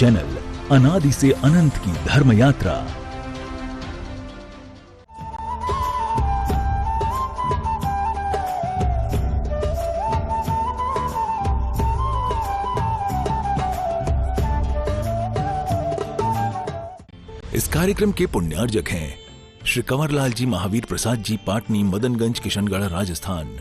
Channel अनादि से अनंत की धर्म यात्रा। इस कार्यक्रम के पुण्यार्जक हैं श्री कंवरलाल जी महावीर प्रसाद जी, पाटनी, मदनगंज, किशनगढ़, राजस्थान।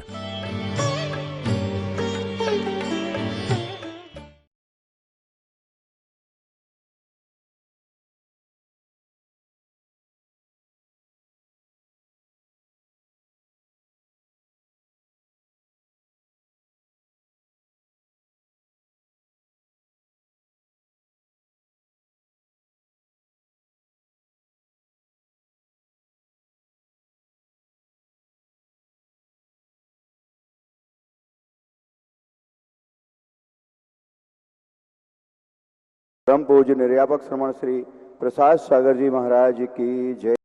परम पूज्य निर्यापक श्रमण श्री प्रसाद सागर जी महाराज की जय।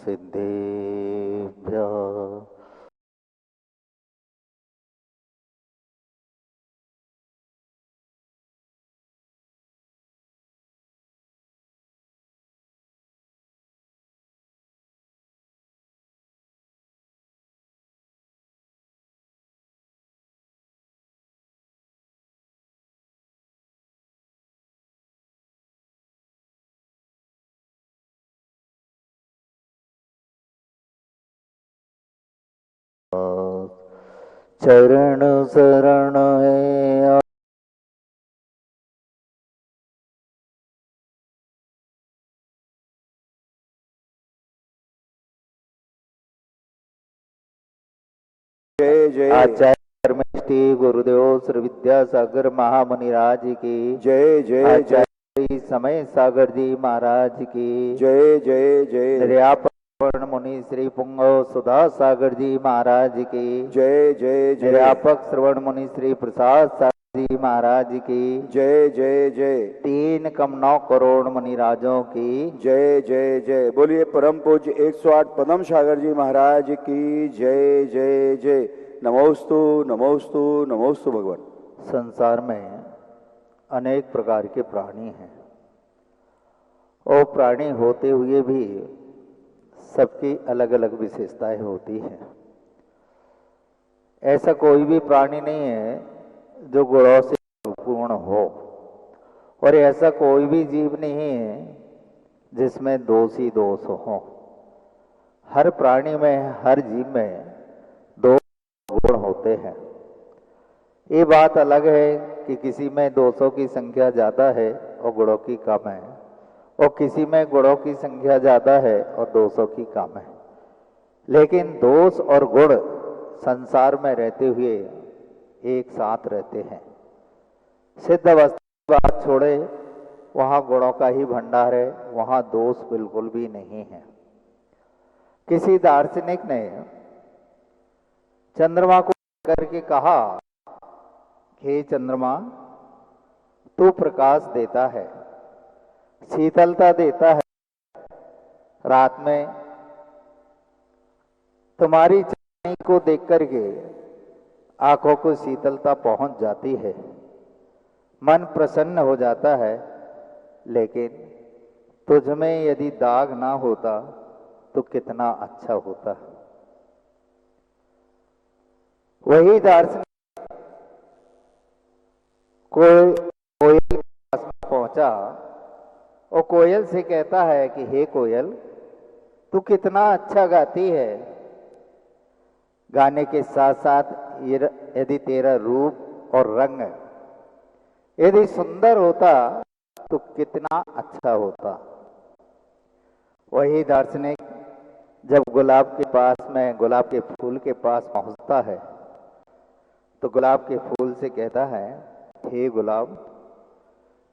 सिद्धेभ्य चरण शरण है। जय जय आचार्य परमेष्टि गुरुदेव श्री विद्यासागर महामुनिराज की जय। जय आचार्य समय सागर जी महाराज की जय। जय जय निर्यापक मुनि श्री पुंगव सुधा सागर जी महाराज की जय। जय जय निर्यापक श्रवण मुनि श्री प्रसाद सागर जी महाराज की जय। जय जय 3,9 करोड़ मुनिराजों की जय। जय जय बोलिए परम पूज्य 108 पदम सागर जी महाराज की जय। जय जय नमोस्तु नमोस्तु नमोस्तु भगवान। संसार में अनेक प्रकार के प्राणी हैं और प्राणी होते हुए भी सबकी अलग अलग विशेषताएं होती हैं। ऐसा कोई भी प्राणी नहीं है जो गुणों से पूर्ण हो, और ऐसा कोई भी जीव नहीं है जिसमें दोष ही दोष हो। हर प्राणी में, हर जीव में दो गुण होते हैं। ये बात अलग है कि किसी में दोषों की संख्या ज़्यादा है और गुणों की कम है, और किसी में गुणों की संख्या ज़्यादा है और दोषों की कम है। लेकिन दोष और गुण संसार में रहते हुए एक साथ रहते हैं। सिद्ध अवस्था की बात छोड़े, वहाँ गुणों का ही भंडार है, वहाँ दोष बिल्कुल भी नहीं है। किसी दार्शनिक ने चंद्रमा को करके कहा, हे चंद्रमा, तू प्रकाश देता है, शीतलता देता है, रात में तुम्हारी चांदनी को देख करके आंखों को शीतलता पहुंच जाती है, मन प्रसन्न हो जाता है। लेकिन तुझ में यदि दाग ना होता तो कितना अच्छा होता। वही दार्शनिक कोयल के पास में पहुंचा और कोयल से कहता है कि हे कोयल, तू कितना अच्छा गाती है। गाने के साथ साथ यदि तेरा रूप और रंग यदि सुंदर होता तो कितना अच्छा होता। वही दार्शनिक जब गुलाब के पास में, गुलाब के फूल के पास पहुंचता है तो गुलाब के फूल से कहता है, हे गुलाब,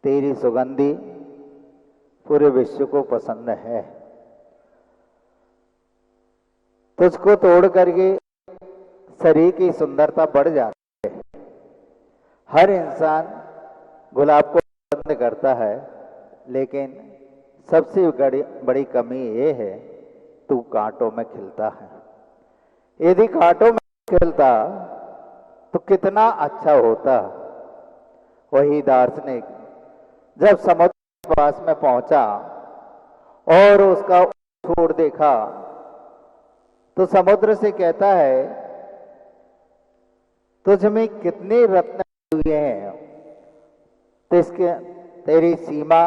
तेरी सुगंधी पूरे विश्व को पसंद है। तुझको तोड़ करके शरीर की सुंदरता बढ़ जाती है। हर इंसान गुलाब को पसंद करता है, लेकिन सबसे बड़ी कमी ये है, तू कांटों में खिलता है। यदि कांटों में खिलता तो कितना अच्छा होता। वही दार्शनिक जब समुद्र के पास में पहुंचा और उसका छोर देखा तो समुद्र से कहता है, तुझ में कितने रत्न हुए हैं, तो इसके तेरी सीमा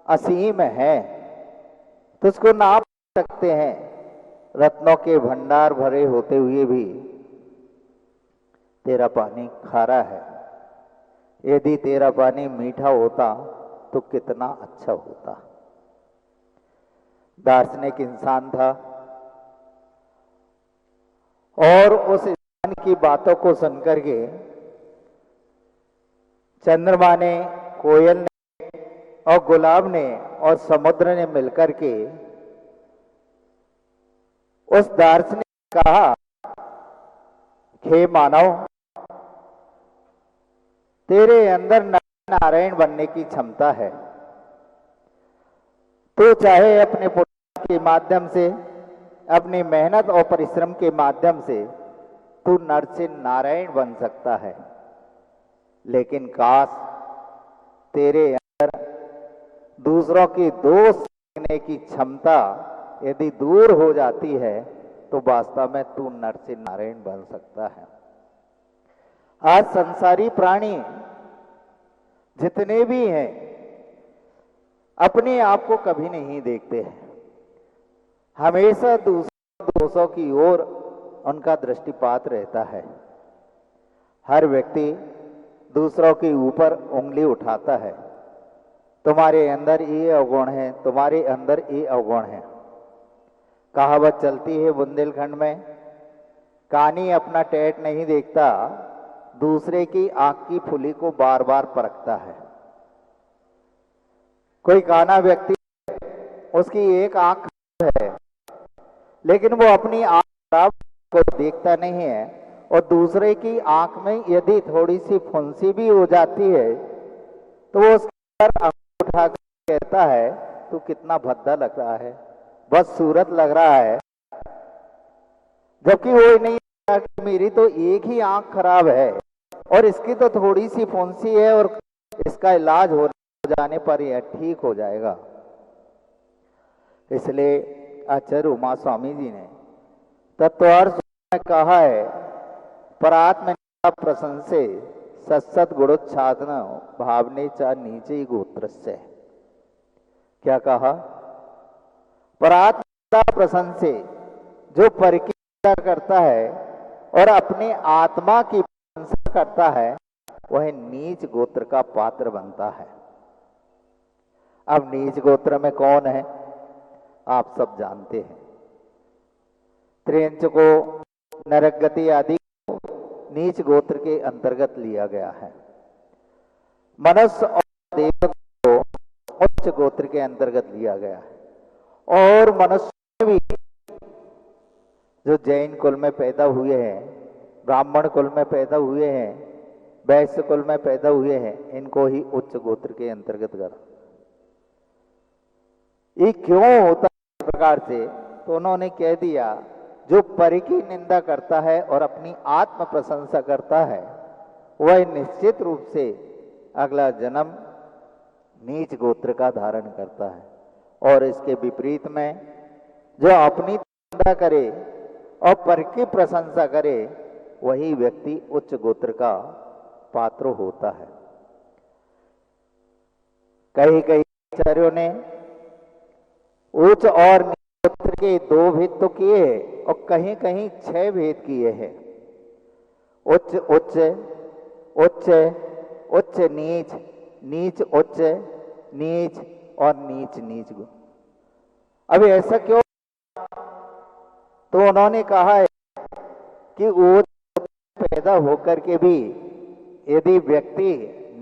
असीम है, तुझको नाप सकते हैं। रत्नों के भंडार भरे होते हुए भी तेरा पानी खारा है। यदि तेरा पानी मीठा होता तो कितना अच्छा होता। दार्शनिक इंसान था और उस इंसान की बातों को सुनकर के चंद्रमा ने, कोयल ने और गुलाब ने और समुद्र ने मिलकर के उस दार्शनिक ने कहा, हे मानव, तेरे अंदर नारायण बनने की क्षमता है। तो चाहे अपने पुण्य के माध्यम से, अपनी मेहनत और परिश्रम के माध्यम से तू नर से नारायण बन सकता है, लेकिन काश तेरे अंदर दूसरों की दोष देखने की क्षमता यदि दूर हो जाती है तो वास्तव में तू नर से नारायण बन सकता है। आज संसारी प्राणी जितने भी हैं अपने आप को कभी नहीं देखते हैं, हमेशा दूसरे दोषों की ओर उनका दृष्टिपात रहता है। हर व्यक्ति दूसरों के ऊपर उंगली उठाता है, तुम्हारे अंदर ये अवगुण है, तुम्हारे अंदर ये अवगुण है। कहावत चलती है बुंदेलखंड में, कानी अपना टेट नहीं देखता, दूसरे की आंख की फुली को बार बार परखता है। कोई काना व्यक्ति, उसकी एक आंख है, लेकिन वो अपनी आंख खराब को देखता नहीं है, और दूसरे की आंख में यदि थोड़ी सी फुंसी भी हो जाती है तो वो उसके ऊपर आंख उठा कर कहता है, तू कितना भद्दा लग रहा है, बस सूरत लग रहा है। जबकि वो नहीं कि मेरी तो एक ही आंख खराब है और इसकी तो थोड़ी सी फुंसी है और इसका इलाज हो जाने पर यह ठीक हो जाएगा। इसलिए आचार्य उमा स्वामी जी ने तत्वार्थ में कहा है, परात्म प्रशंसे सत्सत गुणोच्छादन भावने चा नीचे गोत्र से। क्या कहा? परात्म प्रशंसे, जो पर की निंदा करता है और अपने आत्मा की प्रशंसा करता है, वह नीच गोत्र का पात्र बनता है। अब नीच गोत्र में कौन है आप सब जानते हैं। त्रियंच को, नरकगति आदि को नीच गोत्र के अंतर्गत लिया गया है। मनुष्य और देवता को उच्च गोत्र के अंतर्गत लिया गया है। और मनुष्य भी जो जैन कुल में पैदा हुए हैं, ब्राह्मण कुल में पैदा हुए हैं, वैश्य कुल में पैदा हुए हैं, इनको ही उच्च गोत्र के अंतर्गत करा। ये क्यों होता है इस प्रकार से? तो उन्होंने कह दिया, जो पर की निंदा करता है और अपनी आत्म प्रशंसा करता है, वह निश्चित रूप से अगला जन्म नीच गोत्र का धारण करता है। और इसके विपरीत में जो अपनी निंदा करे और पर की प्रशंसा करे, वही व्यक्ति उच्च गोत्र का पात्र होता है। कई कई आचार्यों ने उच्च और नीच गोत्र के 2 भेद तो किए हैं और कहीं कहीं 6 भेद किए हैं। उच्च उच्च, उच्च उच्च नीच, नीच उच्च, नीच और नीच नीच। अब ऐसा क्यों? तो उन्होंने कहा है कि वो पैदा होकर के भी यदि व्यक्ति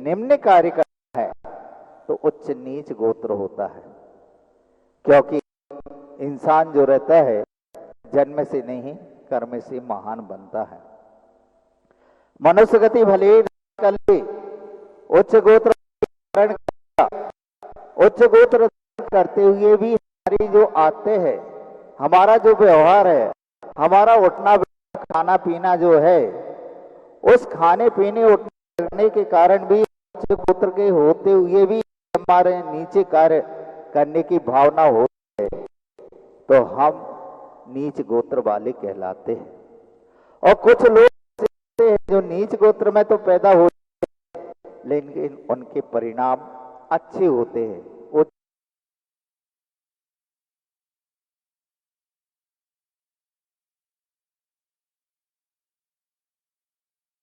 निम्न कार्य करता है उच्च नीच गोत्र होता है, क्योंकि इंसान जो रहता है जन्म से नहीं कर्म से महान बनता है। मनुष्य गति भले कल उच्च गोत्र धारण किया, उच्च गोत्र करते हुए भी हमारी जो आते हैं, हमारा जो व्यवहार है, हमारा उठना खाना पीना जो है, उस खाने पीने उठने करने के कारण भी उच्च गोत्र के होते हुए भी हमारे नीचे कार्य करने की भावना होती है, तो हम नीच गोत्र वाले कहलाते हैं। और कुछ लोग ऐसे हैं जो नीच गोत्र में तो पैदा होते हैं, लेकिन उनके परिणाम अच्छे होते हैं। वो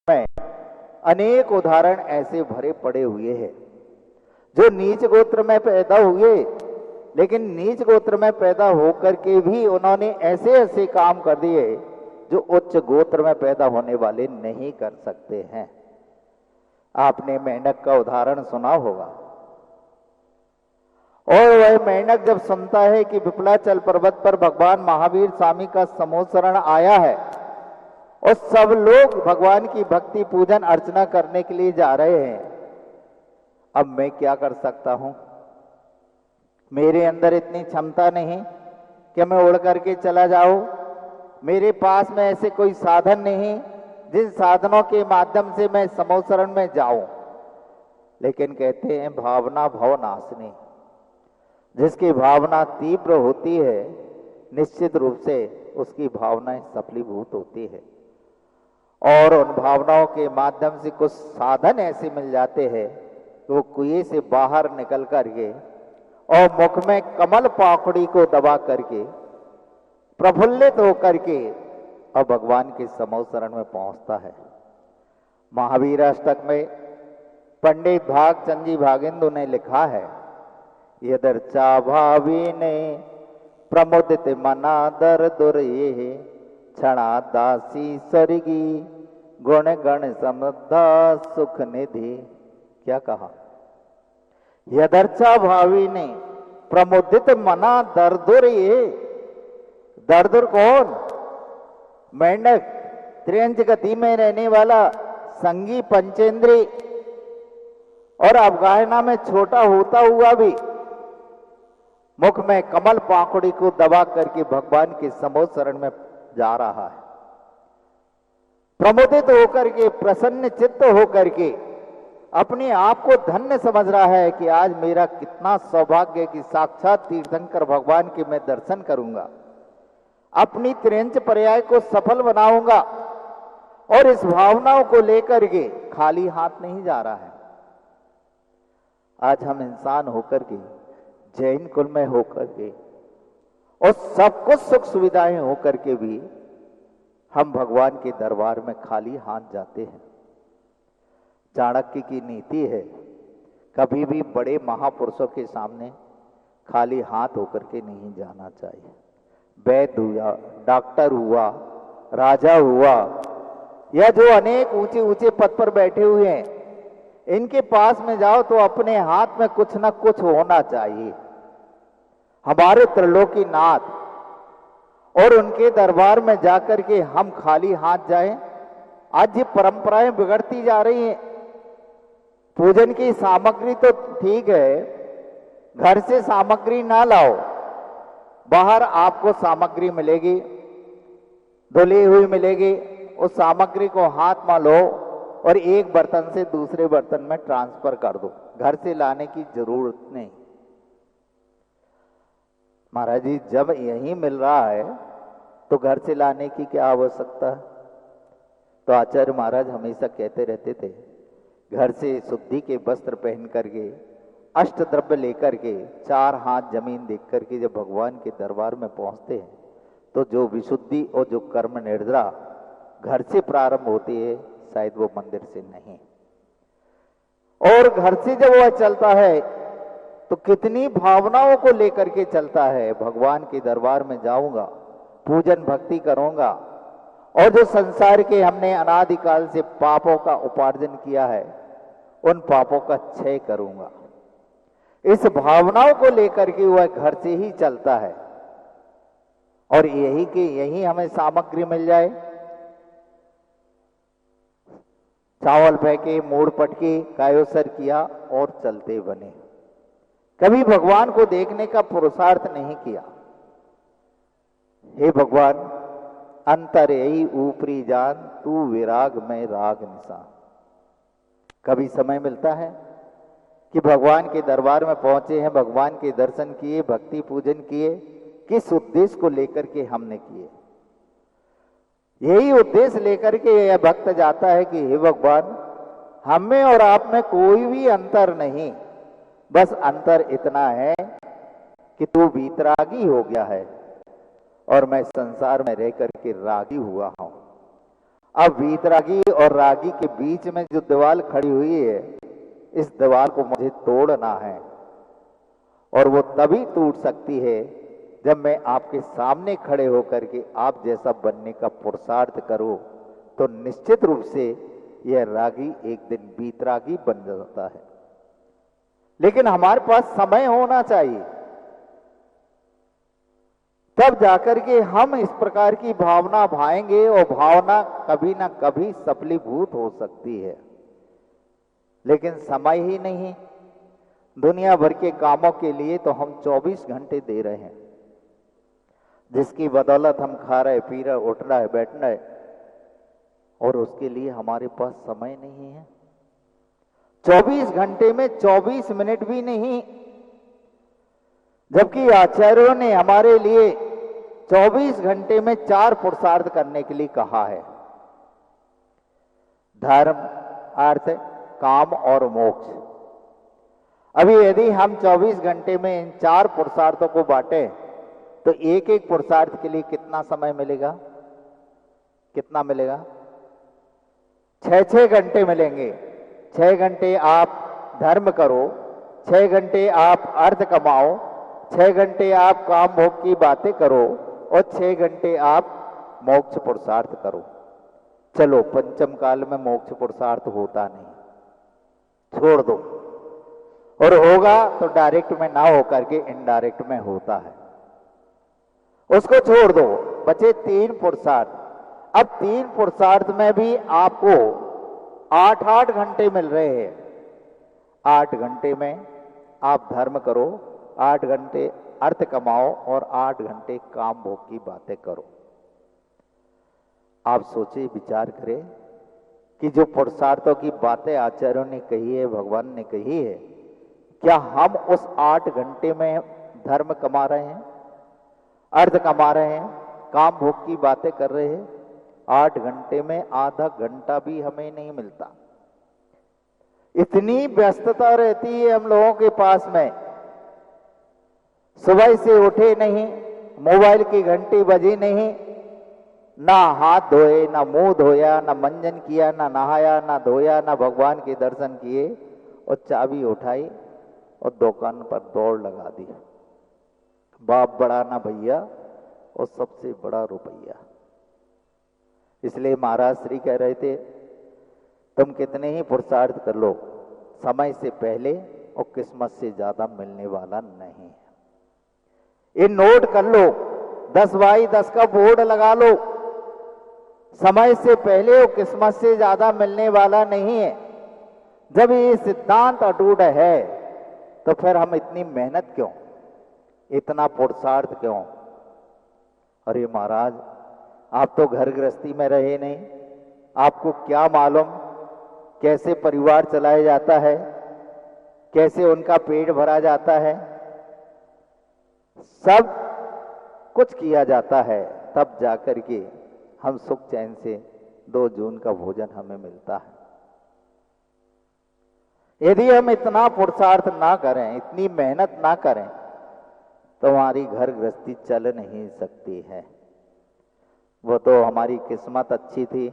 में अनेक उदाहरण ऐसे भरे पड़े हुए हैं जो नीच गोत्र में पैदा हुए, लेकिन नीच गोत्र में पैदा होकर के भी उन्होंने ऐसे ऐसे काम कर दिए जो उच्च गोत्र में पैदा होने वाले नहीं कर सकते हैं। आपने मेंढक का उदाहरण सुना होगा, और वह मेंढक जब सुनता है कि विपलाचल पर्वत पर भगवान महावीर स्वामी का समोसरण आया है और सब लोग भगवान की भक्ति पूजन अर्चना करने के लिए जा रहे हैं, अब मैं क्या कर सकता हूं? मेरे अंदर इतनी क्षमता नहीं कि मैं उड़ करके चला जाऊं, मेरे पास में ऐसे कोई साधन नहीं जिन साधनों के माध्यम से मैं समोसरण में जाऊं। लेकिन कहते हैं भावना भव नाशनी, जिसकी भावना तीव्र होती है निश्चित रूप से उसकी भावनाएं सफलीभूत होती है, और उन भावनाओं के माध्यम से कुछ साधन ऐसे मिल जाते हैं कि वो कुएं से बाहर निकल करके और मुख में कमल पाखड़ी को दबा करके प्रफुल्लित होकर के और भगवान के समोसरण में पहुंचता है। महावीर अष्टक में पंडित भागचंद जी भागेंदु ने लिखा है, यदर्चा भावी ने प्रमुदित मना दर दुर ये क्षणा दासी स्वर्गी गुण गण समृद्धा सुख निधि। क्या कहा? यदर्चा भावी ने प्रमुदित मना दरदुर ये। दरदुर कौन? मेंढक, त्रियंच गति में रहने वाला संगी पंचेंद्री, और अवगाहना में छोटा होता हुआ भी मुख में कमल पाखुड़ी को दबा करके भगवान के समोसरण में जा रहा है। प्रमुदित होकर के, प्रसन्न चित्त होकर के अपने आप को धन्य समझ रहा है कि आज मेरा कितना सौभाग्य है कि साक्षात तीर्थंकर भगवान के मैं दर्शन करूंगा, अपनी त्रियंच पर्याय को सफल बनाऊंगा, और इस भावनाओं को लेकर के खाली हाथ नहीं जा रहा है। आज हम इंसान होकर के, जैन कुल में होकर के और सब कुछ सुख सुविधाएं होकर के भी हम भगवान के दरबार में खाली हाथ जाते हैं। चाणक्य की नीति है, कभी भी बड़े महापुरुषों के सामने खाली हाथ होकर के नहीं जाना चाहिए। वैद्य हुआ, डॉक्टर हुआ, राजा हुआ, या जो अनेक ऊंचे ऊंचे पद पर बैठे हुए हैं, इनके पास में जाओ तो अपने हाथ में कुछ ना कुछ होना चाहिए। हमारे त्रिलोकी नाथ, और उनके दरबार में जाकर के हम खाली हाथ जाएं? आज ये परंपराएं बिगड़ती जा रही हैं। पूजन की सामग्री तो ठीक है, घर से सामग्री ना लाओ, बाहर आपको सामग्री मिलेगी, धुली हुई मिलेगी, उस सामग्री को हाथ में लो और एक बर्तन से दूसरे बर्तन में ट्रांसफर कर दो, घर से लाने की जरूरत नहीं। महाराज जी, जब यही मिल रहा है तो घर से लाने की क्या आवश्यकता है? तो आचार्य महाराज हमेशा कहते रहते थे, घर से शुद्धि के वस्त्र पहन करके, अष्ट द्रव्य लेकर के, 4 हाथ जमीन देख करके जब भगवान के दरबार में पहुंचते हैं, तो जो विशुद्धि और जो कर्म निर्द्रा घर से प्रारंभ होती है, शायद वो मंदिर से नहीं। और घर से जब वह चलता है तो कितनी भावनाओं को लेकर के चलता है। भगवान के दरबार में जाऊंगा, पूजन भक्ति करूंगा, और जो संसार के हमने अनादिकाल से पापों का उपार्जन किया है, उन पापों का क्षय करूंगा। इस भावनाओं को लेकर के वह घर से ही चलता है और यही कि यही हमें सामग्री मिल जाए, चावल फेंके, मूड़ पटके, कायोसर किया और चलते बने। कभी भगवान को देखने का पुरुषार्थ नहीं किया। हे भगवान, अंतर यही ऊपरी जान, तू विराग में राग निशान। कभी समय मिलता है कि भगवान के दरबार में पहुंचे हैं, भगवान के दर्शन किए, भक्ति पूजन किए, किस उद्देश्य को लेकर के हमने किए? यही उद्देश्य लेकर के यह भक्त जाता है कि हे भगवान, हम में और आप में कोई भी अंतर नहीं, बस अंतर इतना है कि तू वीतरागी हो गया है और मैं संसार में रह करके रागी हुआ हूं। अब वीतरागी और रागी के बीच में जो दीवार खड़ी हुई है, इस दीवार को मुझे तोड़ना है और वो तभी टूट सकती है जब मैं आपके सामने खड़े होकर के आप जैसा बनने का पुरुषार्थ करूं, तो निश्चित रूप से यह रागी एक दिन वीतरागी बन जाता है। लेकिन हमारे पास समय होना चाहिए, तब जाकर के हम इस प्रकार की भावना भाएंगे और भावना कभी ना कभी सफलीभूत हो सकती है। लेकिन समय ही नहीं, दुनिया भर के कामों के लिए तो हम 24 घंटे दे रहे हैं, जिसकी बदौलत हम खा रहे, पी रहे, उठ रहे, बैठ रहे, और उसके लिए हमारे पास समय नहीं है। 24 घंटे में 24 मिनट भी नहीं, जबकि आचार्यों ने हमारे लिए 24 घंटे में 4 पुरुषार्थ करने के लिए कहा है: धर्म, अर्थ, काम और मोक्ष। अभी यदि हम 24 घंटे में इन 4 पुरुषार्थों को बांटे तो एक एक पुरुषार्थ के लिए कितना समय मिलेगा? कितना मिलेगा? 6-6 घंटे मिलेंगे। 6 घंटे आप धर्म करो, 6 घंटे आप अर्थ कमाओ, 6 घंटे आप काम भोग की बातें करो और 6 घंटे आप मोक्ष पुरुषार्थ करो। चलो, पंचम काल में मोक्ष पुरुषार्थ होता नहीं, छोड़ दो, और होगा तो डायरेक्ट में ना होकर के इनडायरेक्ट में होता है, उसको छोड़ दो। बचे 3 पुरुषार्थ। अब 3 पुरुषार्थ में भी आपको 8-8 घंटे मिल रहे हैं। 8 घंटे में आप धर्म करो, 8 घंटे अर्थ कमाओ और 8 घंटे काम भोग की बातें करो। आप सोचिए, विचार करें कि जो पुरुषार्थों की बातें आचार्यों ने कही है, भगवान ने कही है, क्या हम उस 8 घंटे में धर्म कमा रहे हैं, अर्थ कमा रहे हैं, काम भोग की बातें कर रहे हैं? 8 घंटे में आधा घंटा भी हमें नहीं मिलता। इतनी व्यस्तता रहती है हम लोगों के पास में, सुबह से उठे नहीं, मोबाइल की घंटी बजी नहीं, ना हाथ धोए, ना मुंह धोया, ना मंजन किया, ना नहाया, ना धोया, ना भगवान के दर्शन किए, और चाबी उठाई और दुकान पर दौड़ लगा दी। बाप बड़ा ना भैया, और सबसे बड़ा रुपया। इसलिए महाराज श्री कह रहे थे, तुम कितने ही पुरुषार्थ कर लो, समय से पहले और किस्मत से ज्यादा मिलने वाला नहीं है। ये नोट कर लो, 10x10 का बोर्ड लगा लो, समय से पहले और किस्मत से ज्यादा मिलने वाला नहीं है। जब ये सिद्धांत अटूट है तो फिर हम इतनी मेहनत क्यों, इतना पुरुषार्थ क्यों? अरे महाराज, आप तो घर गृहस्थी में रहे नहीं, आपको क्या मालूम कैसे परिवार चलाया जाता है, कैसे उनका पेट भरा जाता है। सब कुछ किया जाता है, तब जाकर के हम सुख चैन से 2 जून का भोजन हमें मिलता है। यदि हम इतना पुरुषार्थ ना करें, इतनी मेहनत ना करें, तो हमारी घर गृहस्थी चल नहीं सकती है। वो तो हमारी किस्मत अच्छी थी,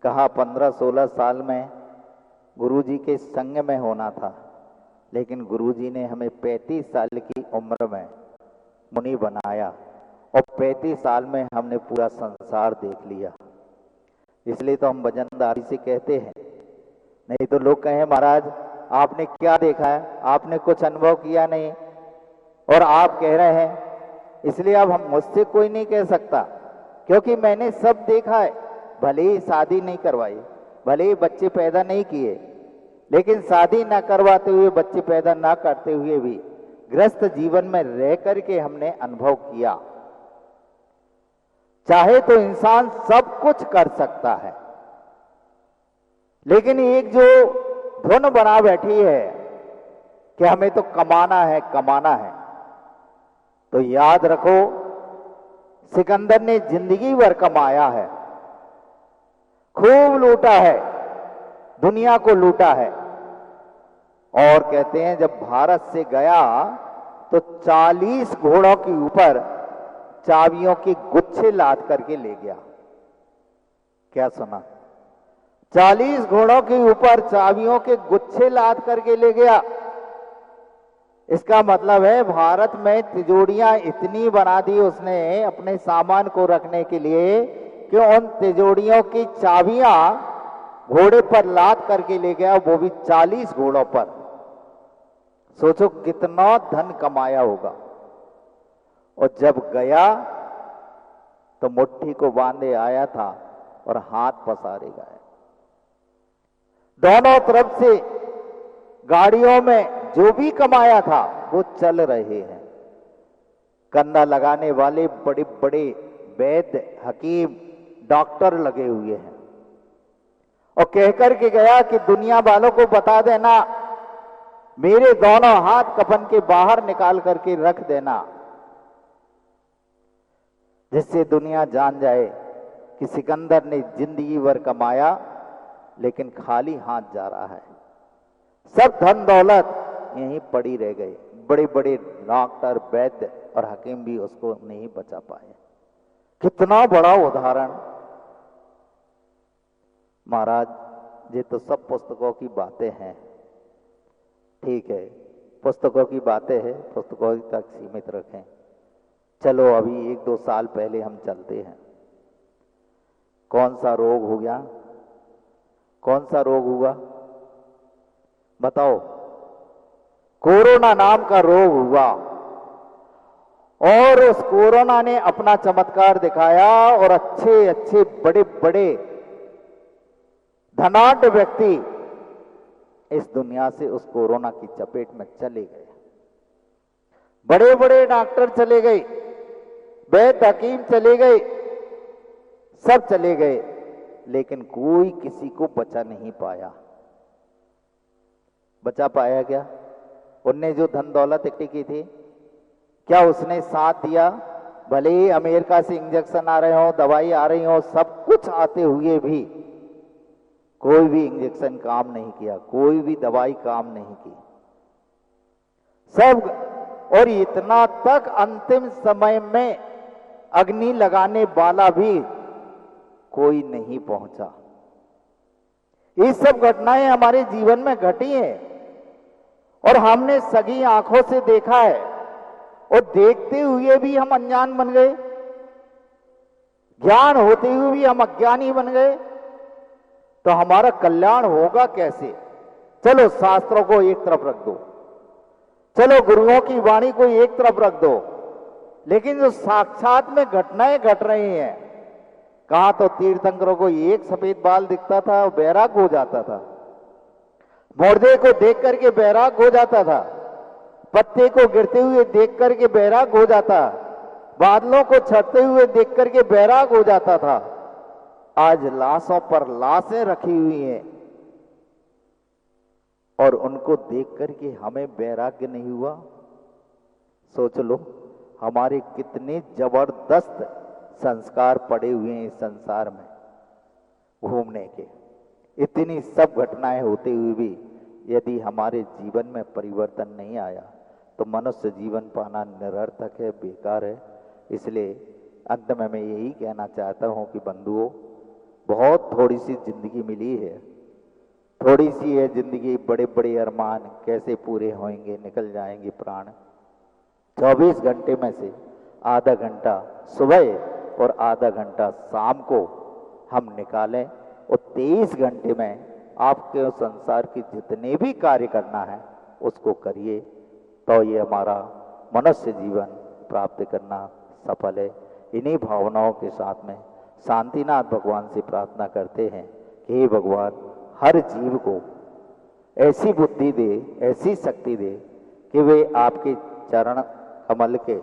कहा 15-16 साल में गुरुजी के संग में होना था, लेकिन गुरुजी ने हमें 35 साल की उम्र में मुनि बनाया और 35 साल में हमने पूरा संसार देख लिया। इसलिए तो हम वजनदारी से कहते हैं, नहीं तो लोग कहें महाराज आपने क्या देखा है? आपने कुछ अनुभव किया नहीं और आप कह रहे हैं। इसलिए अब हम मुझसे कोई नहीं कह सकता, क्योंकि मैंने सब देखा है। भले ही शादी नहीं करवाई, भले ही बच्चे पैदा नहीं किए, लेकिन शादी ना करवाते हुए, बच्चे पैदा ना करते हुए भी गृहस्थ जीवन में रह करके हमने अनुभव किया। चाहे तो इंसान सब कुछ कर सकता है, लेकिन एक जो धुन बना बैठी है कि हमें तो कमाना है, कमाना है, तो याद रखो सिकंदर ने जिंदगी भर कमाया है, खूब लूटा है, दुनिया को लूटा है। और कहते हैं जब भारत से गया तो 40 घोड़ों के ऊपर चाबियों के गुच्छे लाद करके ले गया। क्या सुना? 40 घोड़ों के ऊपर चाबियों के गुच्छे लाद करके ले गया। इसका मतलब है भारत में तिजोरियां इतनी बना दी उसने अपने सामान को रखने के लिए कि उन तिजोरियों की चाबियां घोड़े पर लाद करके ले गया, वो भी 40 घोड़ों पर। सोचो कितना धन कमाया होगा। और जब गया तो मुट्ठी को बांधे आया था और हाथ पसारे गए। दोनों तरफ से गाड़ियों में जो भी कमाया था वो चल रहे हैं। कंधा लगाने वाले बड़े बड़े वैद्य, हकीम, डॉक्टर लगे हुए हैं। और कहकर के गया कि दुनिया वालों को बता देना, मेरे दोनों हाथ कफन के बाहर निकाल करके रख देना, जिससे दुनिया जान जाए कि सिकंदर ने जिंदगी भर कमाया लेकिन खाली हाथ जा रहा है। सब धन दौलत यहीं पड़ी रह गई। बड़े बड़े डॉक्टर, वैद्य और हकीम भी उसको नहीं बचा पाए। कितना बड़ा उदाहरण। महाराज, ये तो सब पुस्तकों की बातें हैं, ठीक है, पुस्तकों की बातें हैं, पुस्तकों तक सीमित रखें। चलो अभी 1-2 साल पहले हम चलते हैं। कौन सा रोग हो गया? कौन सा रोग हुआ बताओ? कोरोना नाम का रोग हुआ। और उस कोरोना ने अपना चमत्कार दिखाया और अच्छे अच्छे बड़े बड़े धनाढ्य व्यक्ति इस दुनिया से उस कोरोना की चपेट में चले गए। बड़े बड़े डॉक्टर चले गए, वैद्य हकीम चले गए, सब चले गए, लेकिन कोई किसी को बचा नहीं पाया। बचा पाया क्या? उनने जो धन दौलत इकट्ठी की थी, क्या उसने साथ दिया? भले ही अमेरिका से इंजेक्शन आ रहे हो, दवाई आ रही हो, सब कुछ आते हुए भी कोई भी इंजेक्शन काम नहीं किया, कोई भी दवाई काम नहीं की। सब, और इतना तक अंतिम समय में अग्नि लगाने वाला भी कोई नहीं पहुंचा। ये सब घटनाएं हमारे जीवन में घटी हैं और हमने सगी आंखों से देखा है, और देखते हुए भी हम अनजान बन गए, ज्ञान होते हुए भी हम अज्ञानी बन गए। तो हमारा कल्याण होगा कैसे? चलो शास्त्रों को एक तरफ रख दो, चलो गुरुओं की वाणी को एक तरफ रख दो, लेकिन जो साक्षात में घटनाएं घट रही हैं, कहां तो तीर्थंकरों को एक सफेद बाल दिखता था और बैराग हो जाता था, मुर्दे को देख करके बैराग हो जाता था, पत्ते को गिरते हुए देख करके बैराग हो जाता, बादलों को छटते हुए देख करके बैराग हो जाता था। आज लाशों पर लाशें रखी हुई हैं और उनको देख करके हमें वैराग्य नहीं हुआ। सोच लो, हमारे कितने जबरदस्त संस्कार पड़े हुए हैं इस संसार में घूमने के। इतनी सब घटनाएं होते हुए भी यदि हमारे जीवन में परिवर्तन नहीं आया तो मनुष्य जीवन पाना निरर्थक है, बेकार है। इसलिए अंत में मैं यही कहना चाहता हूं कि बंधुओं, बहुत थोड़ी सी जिंदगी मिली है, थोड़ी सी है जिंदगी, बड़े बड़े अरमान कैसे पूरे होंगे, निकल जाएंगे प्राण। 24 घंटे में से आधा घंटा सुबह और आधा घंटा शाम को हम निकालें और 23 घंटे में आपके संसार की जितने भी कार्य करना है उसको करिए, तो ये हमारा मनुष्य जीवन प्राप्त करना सफल है। इन्हीं भावनाओं के साथ में शांतिनाथ भगवान से प्रार्थना करते हैं कि हे भगवान, हर जीव को ऐसी बुद्धि दे, ऐसी शक्ति दे कि वे आपके चरण कमल के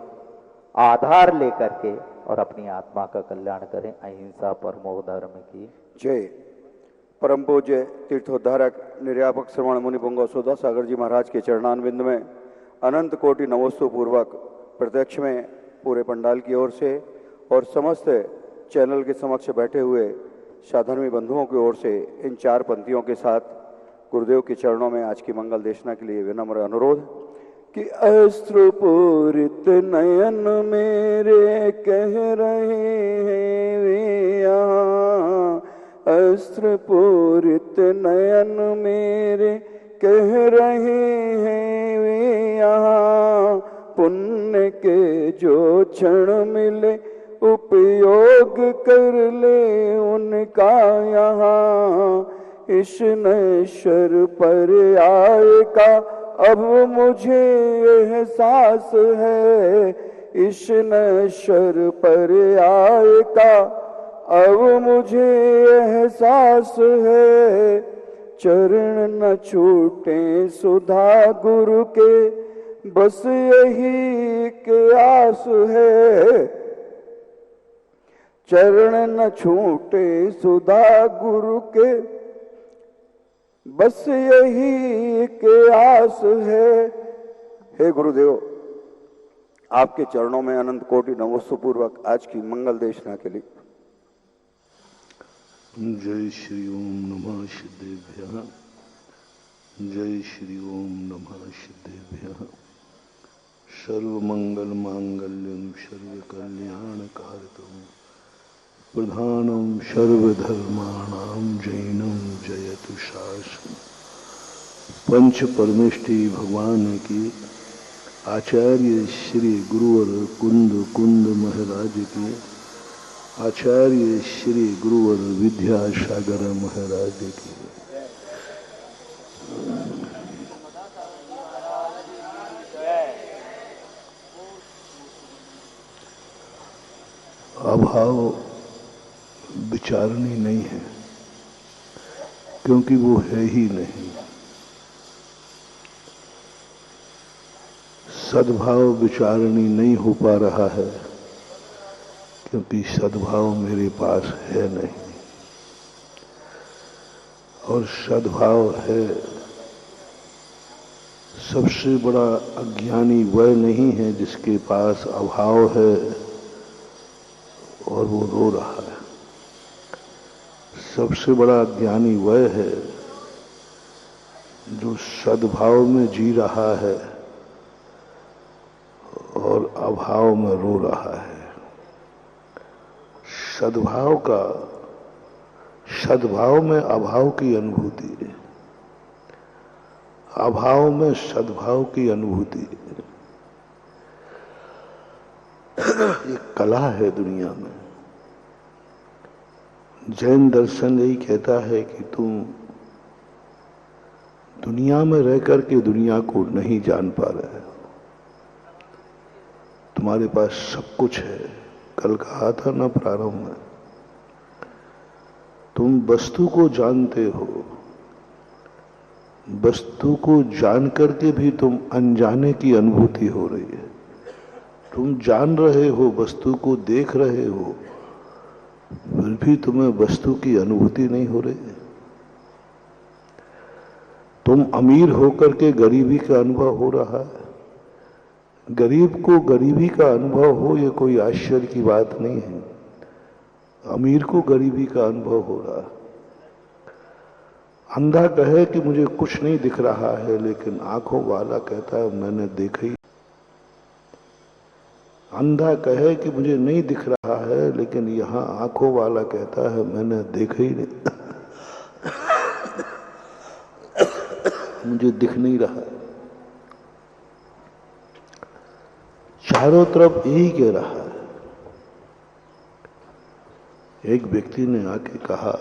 आधार लेकर के और अपनी आत्मा का कल्याण करें। अहिंसा परमो धर्म की जय। परम पूज्य तीर्थोद्धारक निर्यापक श्रवण मुनि पुंगव सुधा सागर जी महाराज के चरणानविंद में अनंत कोटि नमोस्तु पूर्वक प्रत्यक्ष में पूरे पंडाल की ओर से और समस्त चैनल के समक्ष बैठे हुए साधर्मी बंधुओं की ओर से इन 4 पंक्तियों के साथ गुरुदेव के चरणों में आज की मंगल देशना के लिए विनम्र अनुरोध कि अश्रुपूरित नयन मेरे कह रहे हैं वे यहाँ, अश्रुपूरित नयन मेरे कह रहे हैं वे यहाँ, पुण्य के जो क्षण मिले उपयोग कर ले उनका यहाँ, इस नश्वर पर्याय का अब मुझे एहसास है, इस नश्वर पर्याय का अब मुझे एहसास है, चरण न छूटे सुधा गुरु के बस यही के आस है, चरण न छूटे सुधा गुरु के बस यही के आस है। हे गुरुदेव, आपके चरणों में अनंत कोटि नमोस्तु पूर्वक आज की मंगल देशना के लिए। जय श्री ओम नमः सिद्धेभ्यः, जय श्री ओम नमः सिद्धेभ्यः। सर्वमंगल मांगल्यं सर्वकल्याणकारकं प्रधानम सर्वधर्माणां जैनम जयतु शासनम्। पंच परमेष्टि भगवान की आचार्य श्री गुरुवर कुंद महाराज की, आचार्य श्री गुरुवर विद्यासागर महाराज की। अभाव विचारणी नहीं है, क्योंकि वो है ही नहीं। सद्भाव विचारणी नहीं हो पा रहा है, क्योंकि सद्भाव मेरे पास है नहीं। और सद्भाव है, सबसे बड़ा अज्ञानी वह नहीं है जिसके पास अभाव है और वो रो रहा है। सबसे बड़ा ज्ञानी वह है जो सद्भाव में जी रहा है और अभाव में रो रहा है। सद्भाव में अभाव की अनुभूति है, अभाव में सद्भाव की अनुभूति है। ये कला है दुनिया में। जैन दर्शन यही कहता है कि तुम दुनिया में रह करके दुनिया को नहीं जान पा रहे हो। तुम्हारे पास सब कुछ है, कल कहा था ना प्रारंभ में, तुम वस्तु को जानते हो, वस्तु को जान करके भी तुम अनजाने की अनुभूति हो रही है। तुम जान रहे हो, वस्तु को देख रहे हो, फिर भी तुम्हें वस्तु की अनुभूति नहीं हो रही है। तुम अमीर होकर के गरीबी का अनुभव हो रहा है। गरीब को गरीबी का अनुभव हो, ये कोई आश्चर्य की बात नहीं है। अमीर को गरीबी का अनुभव हो रहा है। अंधा कहे कि मुझे कुछ नहीं दिख रहा है, लेकिन आंखों वाला कहता है मैंने देखा ही। अंधा कहे कि मुझे नहीं दिख रहा है, लेकिन यहां आंखों वाला कहता है मैंने देखा ही नहीं। मुझे दिख नहीं रहा है। चारों तरफ यही कह रहा है। एक व्यक्ति ने आके कहा,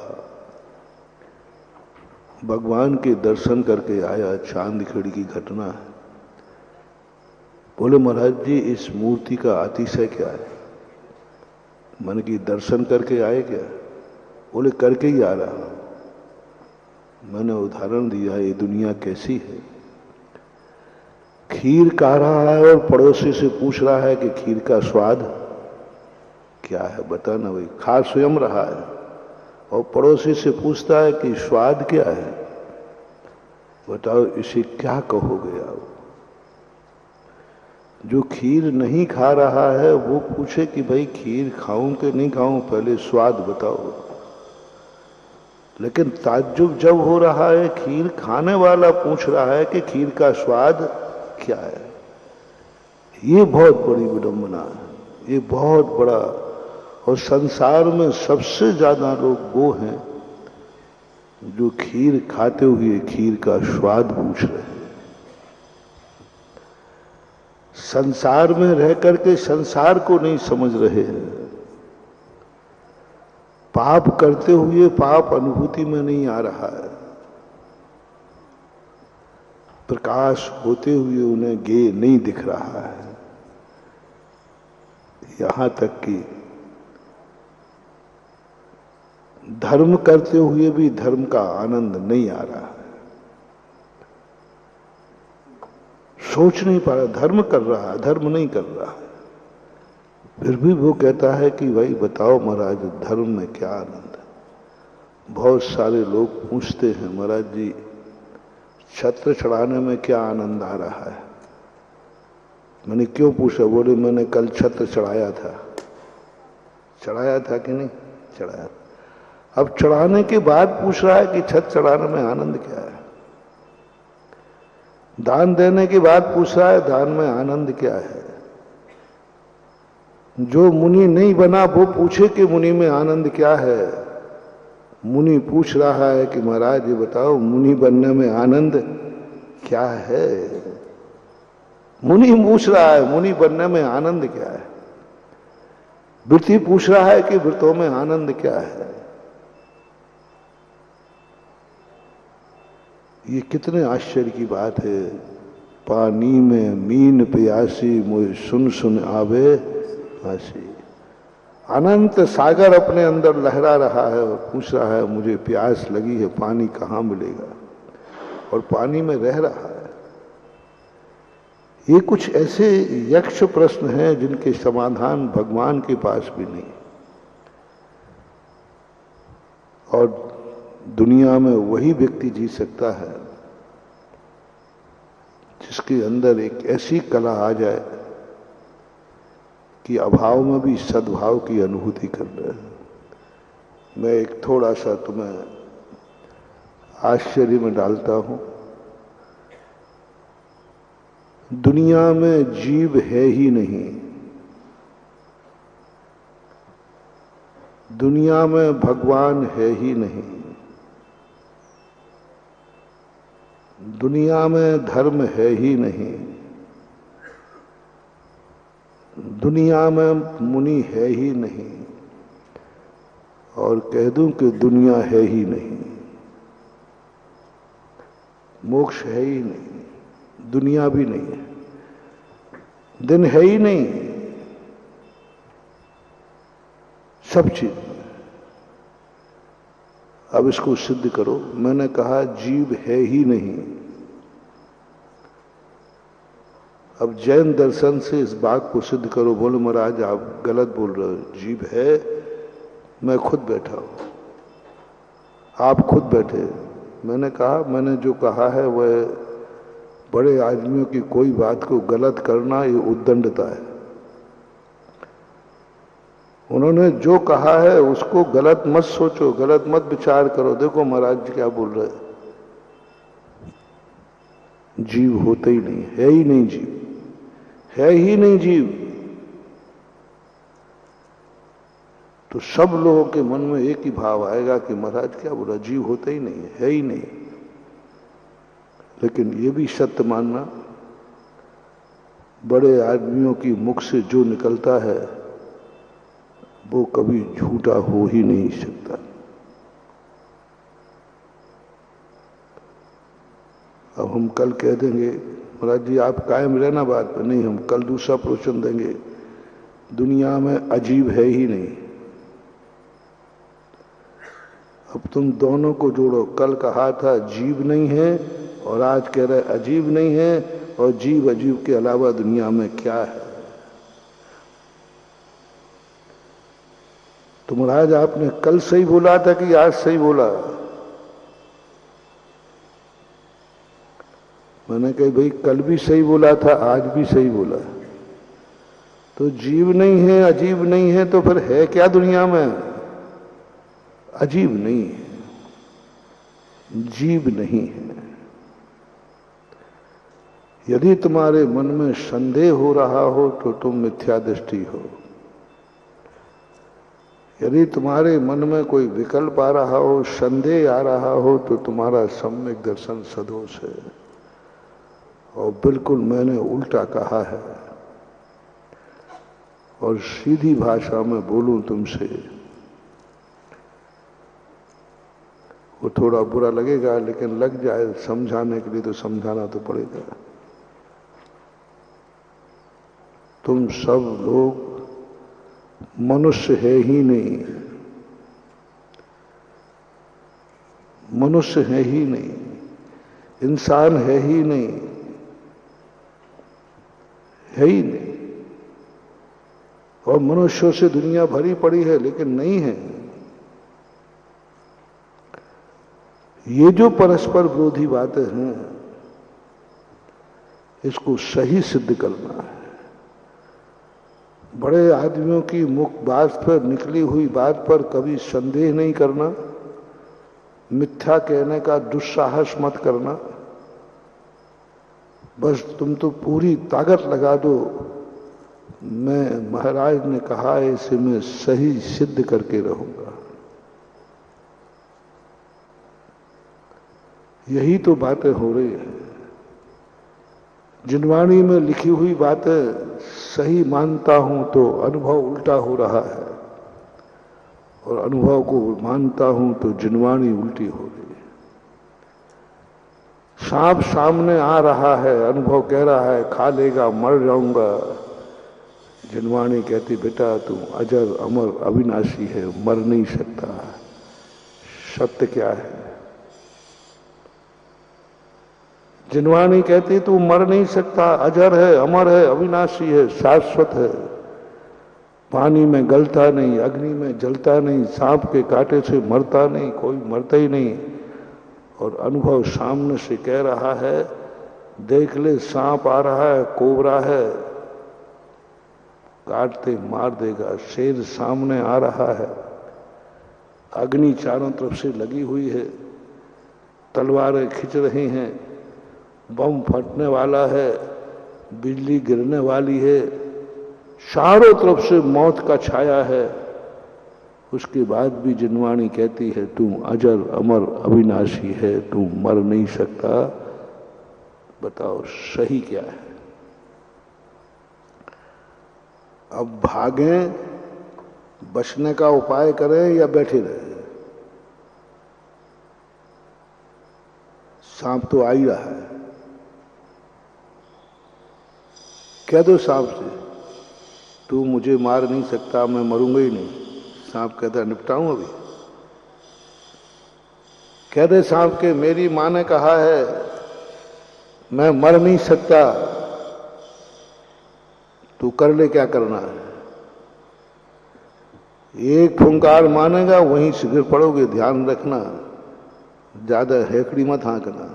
भगवान के दर्शन करके आया, चांदखेड़ी की घटना है। बोले महाराज जी इस मूर्ति का अतिशय क्या है? मन की दर्शन करके आए क्या? बोले करके ही आ रहा हूं। मैंने उदाहरण दिया, ये दुनिया कैसी है। खीर खा रहा है और पड़ोसी से पूछ रहा है कि खीर का स्वाद क्या है, बताना भाई। खा स्वयं रहा है और पड़ोसी से पूछता है कि स्वाद क्या है, बताओ इसे क्या कहोगे आप? जो खीर नहीं खा रहा है वो पूछे कि भाई खीर खाऊं कि नहीं खाऊं, पहले स्वाद बताओ। लेकिन ताज्जुब जब हो रहा है, खीर खाने वाला पूछ रहा है कि खीर का स्वाद क्या है। ये बहुत बड़ी विडंबना है, ये बहुत बड़ा। और संसार में सबसे ज्यादा लोग वो हैं जो खीर खाते हुए खीर का स्वाद पूछ रहे हैं। संसार में रह करके संसार को नहीं समझ रहे हैं। पाप करते हुए पाप अनुभूति में नहीं आ रहा है। प्रकाश होते हुए उन्हें गे नहीं दिख रहा है। यहां तक कि धर्म करते हुए भी धर्म का आनंद नहीं आ रहा है। सोच नहीं पा रहा, धर्म कर रहा है, धर्म नहीं कर रहा है। फिर भी वो कहता है कि भाई बताओ महाराज धर्म में क्या आनंद है। बहुत सारे लोग पूछते हैं महाराज जी छत्र चढ़ाने में क्या आनंद आ रहा है। मैंने क्यों पूछा? बोले मैंने कल छत्र चढ़ाया था। चढ़ाया था कि नहीं चढ़ाया? अब चढ़ाने के बाद पूछ रहा है कि छत्र चढ़ाने में आनंद क्या है। दान देने के बाद पूछ रहा है दान में आनंद क्या है। जो मुनि नहीं बना वो पूछे कि मुनि में आनंद क्या है। मुनि पूछ रहा है कि महाराज ये बताओ मुनि बनने में आनंद क्या है। मुनि पूछ रहा है मुनि बनने में आनंद क्या है। वृत्ति पूछ रहा है कि वृत्तों में आनंद क्या है। ये कितने आश्चर्य की बात है। पानी में मीन प्यासी मुझे सुन सुन आवे हासी। अनंत सागर अपने अंदर लहरा रहा है और पूछ रहा है मुझे प्यास लगी है, पानी कहाँ मिलेगा, और पानी में रह रहा है। ये कुछ ऐसे यक्ष प्रश्न हैं जिनके समाधान भगवान के पास भी नहीं। और दुनिया में वही व्यक्ति जी सकता है जिसके अंदर एक ऐसी कला आ जाए कि अभाव में भी सद्भाव की अनुभूति कर रहे हैं। मैं एक थोड़ा सा तुम्हें आश्चर्य में डालता हूं। दुनिया में जीव है ही नहीं। दुनिया में भगवान है ही नहीं। दुनिया में धर्म है ही नहीं। दुनिया में मुनि है ही नहीं। और कह दूं कि दुनिया है ही नहीं। मोक्ष है ही नहीं, दुनिया भी नहीं है, दिन है ही नहीं, सब चीज। अब इसको सिद्ध करो। मैंने कहा जीव है ही नहीं। अब जैन दर्शन से इस बात को सिद्ध करो। बोलो महाराज आप गलत बोल रहे हो, जीव है, मैं खुद बैठा हूं, आप खुद बैठे। मैंने कहा मैंने जो कहा है वह बड़े आदमियों की कोई बात को गलत करना ये उद्दंडता है। उन्होंने जो कहा है उसको गलत मत सोचो, गलत मत विचार करो। देखो महाराज जी क्या बोल रहे हैं, जीव होते ही नहीं, है ही नहीं जीव, है ही नहीं जीव। तो सब लोगों के मन में एक ही भाव आएगा कि महाराज क्या बोला, जीव होता ही नहीं है ही नहीं। लेकिन ये भी सत्य मानना, बड़े आदमियों की मुख से जो निकलता है वो कभी झूठा हो ही नहीं सकता। अब हम कल कह देंगे महाराज जी आप कायम रहना बात पर, नहीं हम कल दूसरा प्रवचन देंगे, दुनिया में अजीब है ही नहीं। अब तुम दोनों को जोड़ो, कल कहा था जीव नहीं है और आज कह रहे अजीब नहीं है, और जीव अजीब के अलावा दुनिया में क्या है। तो महाराज आपने कल सही बोला था कि आज सही बोला? मैंने कहा भाई कल भी सही बोला था, आज भी सही बोला। तो जीव नहीं है अजीब नहीं है तो फिर है क्या दुनिया में? अजीब नहीं है, जीव नहीं है। यदि तुम्हारे मन में संदेह हो रहा हो तो तुम मिथ्या दृष्टि हो। यदि तुम्हारे मन में कोई विकल्प आ रहा हो, संदेह आ रहा हो, तो तुम्हारा सम्यक दर्शन सदोष है। और बिल्कुल मैंने उल्टा कहा है। और सीधी भाषा में बोलूं तुमसे, वो थोड़ा बुरा लगेगा, लेकिन लग जाए समझाने के लिए तो समझाना तो पड़ेगा। तुम सब लोग मनुष्य है ही नहीं, मनुष्य है ही नहीं, इंसान है ही नहीं, है ही नहीं। और मनुष्यों से दुनिया भरी पड़ी है लेकिन नहीं है। ये जो परस्पर विरोधी बातें हैं, इसको सही सिद्ध करना है। बड़े आदमियों की मुख बात पर निकली हुई बात पर कभी संदेह नहीं करना, मिथ्या कहने का दुस्साहस मत करना। बस तुम तो पूरी ताकत लगा दो, मैं महाराज ने कहा है इसे मैं सही सिद्ध करके रहूंगा। यही तो बातें हो रही हैं। जिनवाणी में लिखी हुई बातें सही मानता हूं तो अनुभव उल्टा हो रहा है, और अनुभव को मानता हूं तो जिनवाणी उल्टी हो रही है। सांप सामने आ रहा है, अनुभव कह रहा है खा लेगा मर जाऊंगा, जिनवाणी कहती बेटा तू अजर अमर अविनाशी है, मर नहीं सकता। सत्य क्या है? जिनवाणी कहती तू मर नहीं सकता, अजर है, अमर है, अविनाशी है, शाश्वत है, पानी में गलता नहीं, अग्नि में जलता नहीं, सांप के कांटे से मरता नहीं, कोई मरता ही नहीं। और अनुभव सामने से कह रहा है देख ले सांप आ रहा है, कोबरा है, काटते मार देगा। शेर सामने आ रहा है, अग्नि चारों तरफ से लगी हुई है, तलवारें खिंच रही हैं, बम फटने वाला है, बिजली गिरने वाली है, चारों तरफ से मौत का छाया है। उसके बाद भी जिनवाणी कहती है तू अजर अमर अविनाशी है, तू मर नहीं सकता। बताओ सही क्या है? अब भागें, बचने का उपाय करें या बैठे रहे? सांप तो आ ही रहा है। कह दो सांप से तू मुझे मार नहीं सकता, मैं मरूंगा ही नहीं। सांप कहता निपटाऊं अभी। कह दे सांप के मेरी मां ने कहा है मैं मर नहीं सकता, तू कर ले क्या करना है। एक फुंकार मानेगा वहीं से गिर पड़ोगे, ध्यान रखना, ज्यादा हेकड़ी मत हाँकना।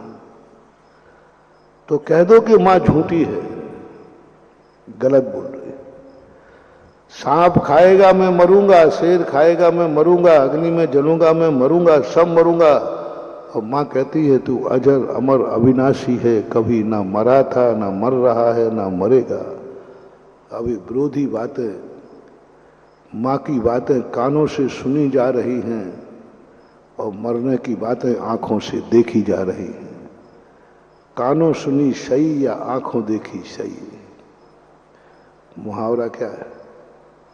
तो कह दो कि मां झूठी है, गलत बोल रही। सांप खाएगा मैं मरूंगा, शेर खाएगा मैं मरूंगा, अग्नि में जलूंगा मैं मरूंगा, सब मरूंगा। और मां कहती है तू अजर अमर अविनाशी है, कभी ना मरा था, ना मर रहा है, ना मरेगा। अभी विरोधी बातें, मां की बातें कानों से सुनी जा रही हैं और मरने की बातें आंखों से देखी जा रही हैं। कानों सुनी सही या आंखों देखी सही? मुहावरा क्या है?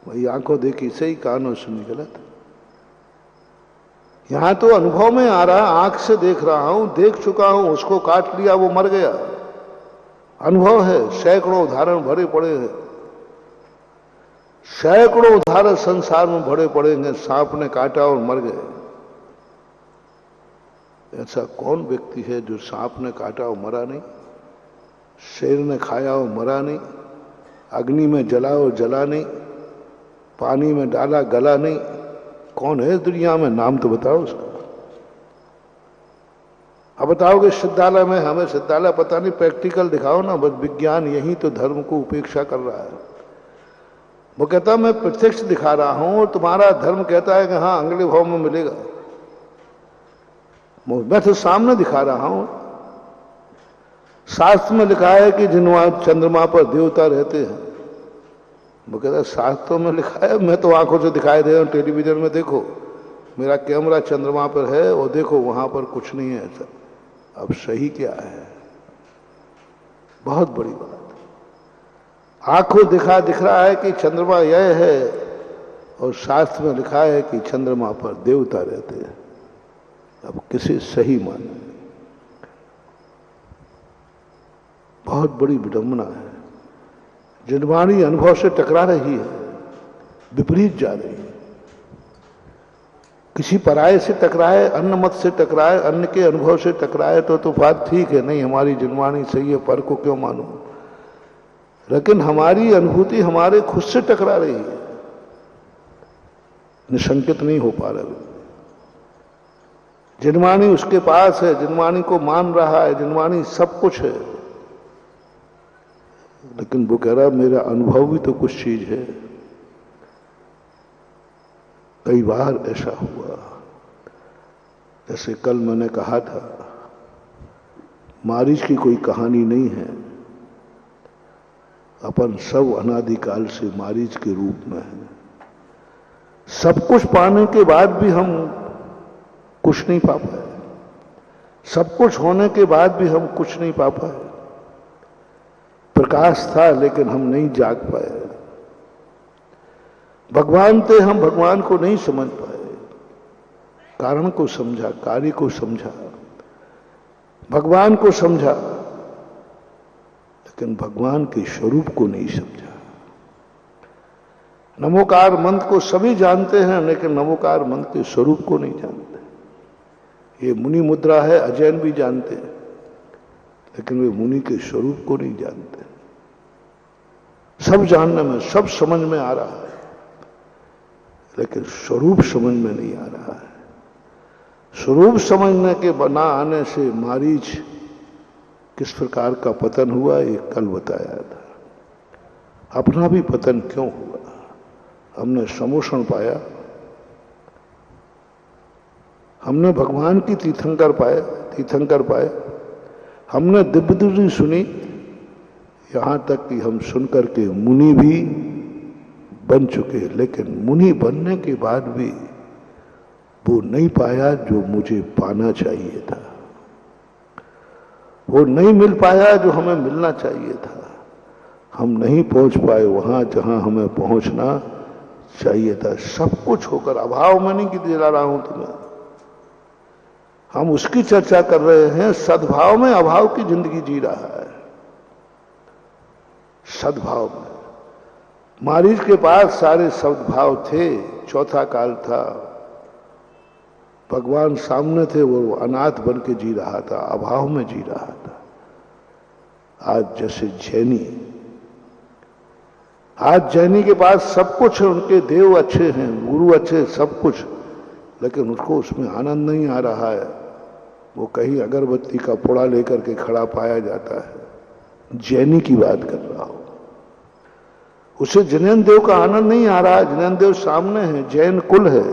वही आंखों देखी सही, कानों सुनी गलत। यहां तो अनुभव में आ रहा, आंख से देख रहा हूं, देख चुका हूं, उसको काट लिया, वो मर गया। अनुभव है, सैकड़ों उदाहरण भरे पड़े हैं, सैकड़ों उदाहरण संसार में भरे पड़े हैं, सांप ने काटा और मर गए। ऐसा कौन व्यक्ति है जो सांप ने काटा और मरा नहीं, शेर ने खाया और मरा नहीं, अग्नि में जला और जला नहीं, पानी में डाला गला नहीं? कौन है इस दुनिया में? नाम तो बताओ उसका। अब बताओगे सिद्धालय में, हमें सिद्धालय पता नहीं, प्रैक्टिकल दिखाओ ना। बस विज्ञान यही तो धर्म को उपेक्षा कर रहा है। वो कहता मैं प्रत्यक्ष दिखा रहा हूं और तुम्हारा धर्म कहता है कि हाँ अगले भाव में मिलेगा। मैं तो सामने दिखा रहा हूं। शास्त्र में लिखा है कि जिनवा चंद्रमा पर देवता रहते हैं। वो कहता है शास्त्रों में लिखा है, मैं तो आंखों से दिखाई दे रहा हूं, टेलीविजन में देखो, मेरा कैमरा चंद्रमा पर है और देखो वहां पर कुछ नहीं है। ऐसा अब सही क्या है? बहुत बड़ी बात। आंखों दिख रहा है कि चंद्रमा यह है और शास्त्र में लिखा है कि चंद्रमा पर देवता रहते हैं। अब किसे सही माने? बहुत बड़ी विडंबना है। जिनवाणी अनुभव से टकरा रही है, विपरीत जा रही है। किसी पराये से टकराए, अन्न मत से टकराए, अन्न के अनुभव से टकराए तो बात ठीक है, नहीं हमारी जिनवाणी सही है, पर को क्यों मानूं? लेकिन हमारी अनुभूति हमारे खुद से टकरा रही है, निशंकित नहीं हो पा रहे। जिनवाणी उसके पास है, जिनवाणी को मान रहा है, जिनवाणी सब कुछ है, लेकिन वो कह रहा मेरा अनुभव भी तो कुछ चीज है। कई बार ऐसा हुआ, जैसे कल मैंने कहा था, मारीच की कोई कहानी नहीं है। अपन सब अनादिकाल से मारीच के रूप में है। सब कुछ पाने के बाद भी हम कुछ नहीं पा पाए, सब कुछ होने के बाद भी हम कुछ नहीं पा पाए। प्रकाश था लेकिन हम नहीं जाग पाए। भगवान थे, हम भगवान को नहीं समझ पाए। कारण को समझा, कार्य को समझा, भगवान को समझा, लेकिन भगवान के स्वरूप को नहीं समझा। नमोकार मंत्र को सभी जानते हैं, लेकिन नमोकार मंत्र के स्वरूप को नहीं जानते। ये मुनि मुद्रा है, अजैन भी जानते हैं, लेकिन वे मुनि के स्वरूप को नहीं जानते। सब जानने में, सब समझ में आ रहा है, लेकिन स्वरूप समझ में नहीं आ रहा है। स्वरूप समझने के बना आने से मारीच किस प्रकार का पतन हुआ, ये कल बताया था। अपना भी पतन क्यों हुआ? हमने समोषण पाया, हमने भगवान की तीर्थंकर पाए, हमने दिव्य दृष्टि सुनी, यहां तक कि हम सुनकर के मुनि भी बन चुके, लेकिन मुनि बनने के बाद भी वो नहीं पाया जो मुझे पाना चाहिए था। वो नहीं मिल पाया जो हमें मिलना चाहिए था। हम नहीं पहुंच पाए वहां जहां हमें पहुंचना चाहिए था। सब कुछ होकर, अभाव में नहीं कि दिला रहा हूं तुम्हें, हम उसकी चर्चा कर रहे हैं। सद्भाव में अभाव की जिंदगी जी रहा है। सद्भाव में मारीच के पास सारे सद्भाव थे, चौथा काल था, भगवान सामने थे, वो अनाथ बन के जी रहा था, अभाव में जी रहा था। आज जैसे जैनी के पास सब कुछ है, उनके देव अच्छे हैं, गुरु अच्छे, सब कुछ, लेकिन उसको उसमें आनंद नहीं आ रहा है। वो कहीं अगरबत्ती का पुड़ा लेकर के खड़ा पाया जाता है। जैनी की बात कर रहा हूं, उसे जैन देव का आनंद नहीं आ रहा है। जैन देव सामने है, जैन कुल है,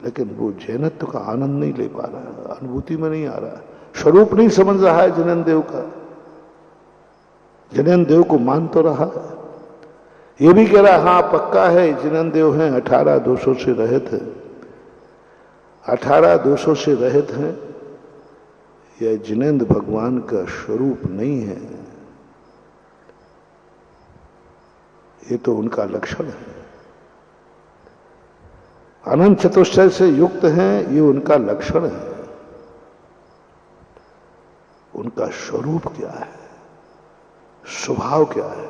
लेकिन वो जैनत्व का आनंद नहीं ले पा रहा है, अनुभूति में नहीं आ रहा है, स्वरूप नहीं समझ रहा है जैन देव का। जैन देव को मान तो रहा है, ये भी कह रहा है हाँ पक्का है जैन देव हैं, 18,200 से रहित है, 18,200 से रहित हैं। यह जिनेंद्र भगवान का स्वरूप नहीं है, ये तो उनका लक्षण है। अनंत चतुष्टय से युक्त हैं, ये उनका लक्षण है। उनका स्वरूप क्या है, स्वभाव क्या है।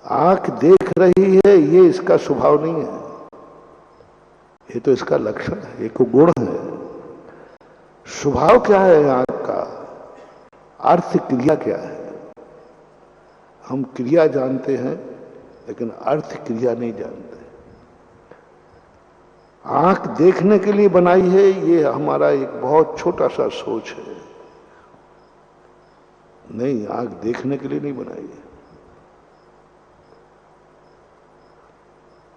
आंख देख रही है, ये इसका स्वभाव नहीं है, ये तो इसका लक्षण है, एक गुण है। स्वभाव क्या है आंख का, अर्थ क्रिया क्या है। हम क्रिया जानते हैं लेकिन अर्थ क्रिया नहीं जानते। आंख देखने के लिए बनाई है, ये हमारा एक बहुत छोटा सा सोच है। नहीं, आंख देखने के लिए नहीं बनाई है।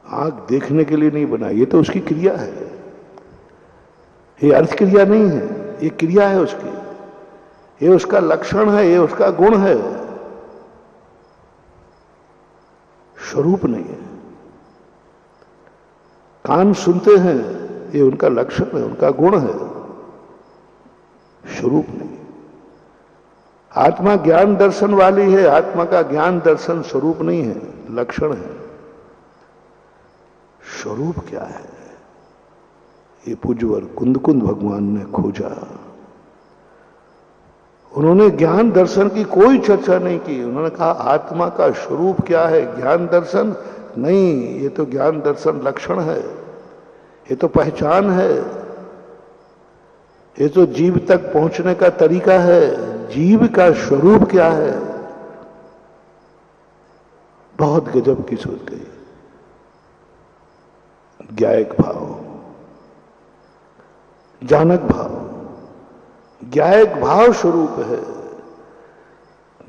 आंख देखने के लिए नहीं बनाई, ये तो उसकी क्रिया है, ये अर्थ क्रिया नहीं है, ये क्रिया है उसकी, ये उसका लक्षण है, ये उसका गुण है, स्वरूप नहीं है। कान सुनते हैं, ये उनका लक्षण है, उनका गुण है, स्वरूप नहीं। आत्मा ज्ञान दर्शन वाली है, आत्मा का ज्ञान दर्शन स्वरूप नहीं है, लक्षण है। स्वरूप क्या है, ये पूज्यवर कुंदकुंद भगवान ने खोजा। उन्होंने ज्ञान दर्शन की कोई चर्चा नहीं की। उन्होंने कहा आत्मा का स्वरूप क्या है, ज्ञान दर्शन नहीं, ये तो ज्ञान दर्शन लक्षण है, ये तो पहचान है, ये तो जीव तक पहुंचने का तरीका है। जीव का स्वरूप क्या है, बहुत गजब की सोच गई। ज्ञायक भाव, जानक भाव, ज्ञायक भाव स्वरूप है।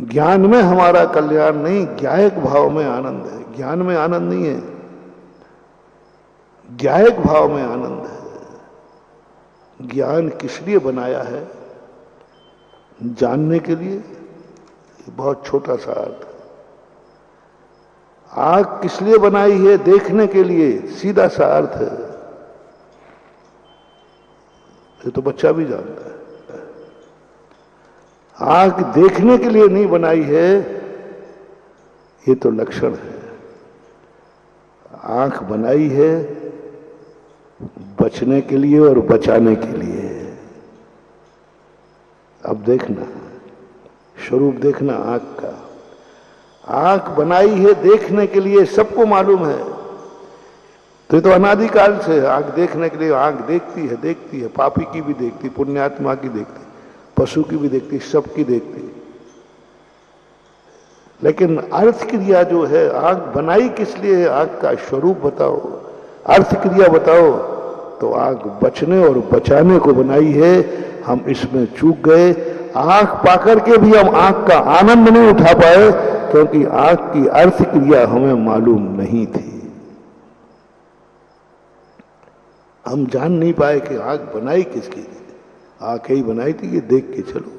ज्ञान में हमारा कल्याण नहीं, ज्ञायक भाव में आनंद है। ज्ञान में आनंद नहीं है, ज्ञायक भाव में आनंद है। ज्ञान किस लिए बनाया है, जानने के लिए, बहुत छोटा सा अर्थ। आंख किस लिए बनाई है, देखने के लिए, सीधा सा अर्थ है। ये तो बच्चा भी जानता है। आंख देखने के लिए नहीं बनाई है, ये तो लक्षण है। आंख बनाई है बचने के लिए और बचाने के लिए। अब देखना, स्वरूप देखना आंख का। आंख बनाई है देखने के लिए, सबको मालूम है। तो ये तो अनादिकाल से आंख देखने के लिए, आंख देखती है, देखती है, पापी की भी देखती, पुण्यात्मा की देखती, पशु की भी देखती, सबकी देखती। लेकिन अर्थ क्रिया जो है, आंख बनाई किस लिए है, आंख का स्वरूप बताओ, अर्थ क्रिया बताओ। तो आंख बचने और बचाने को बनाई है। हम इसमें चूक गए। आंख पाकर के भी हम आंख का आनंद नहीं उठा पाए, क्योंकि आंख की अर्थ क्रिया हमें मालूम नहीं थी। हम जान नहीं पाए कि आंख बनाई किसकी। आंख ही बनाई थी कि देख के चलो,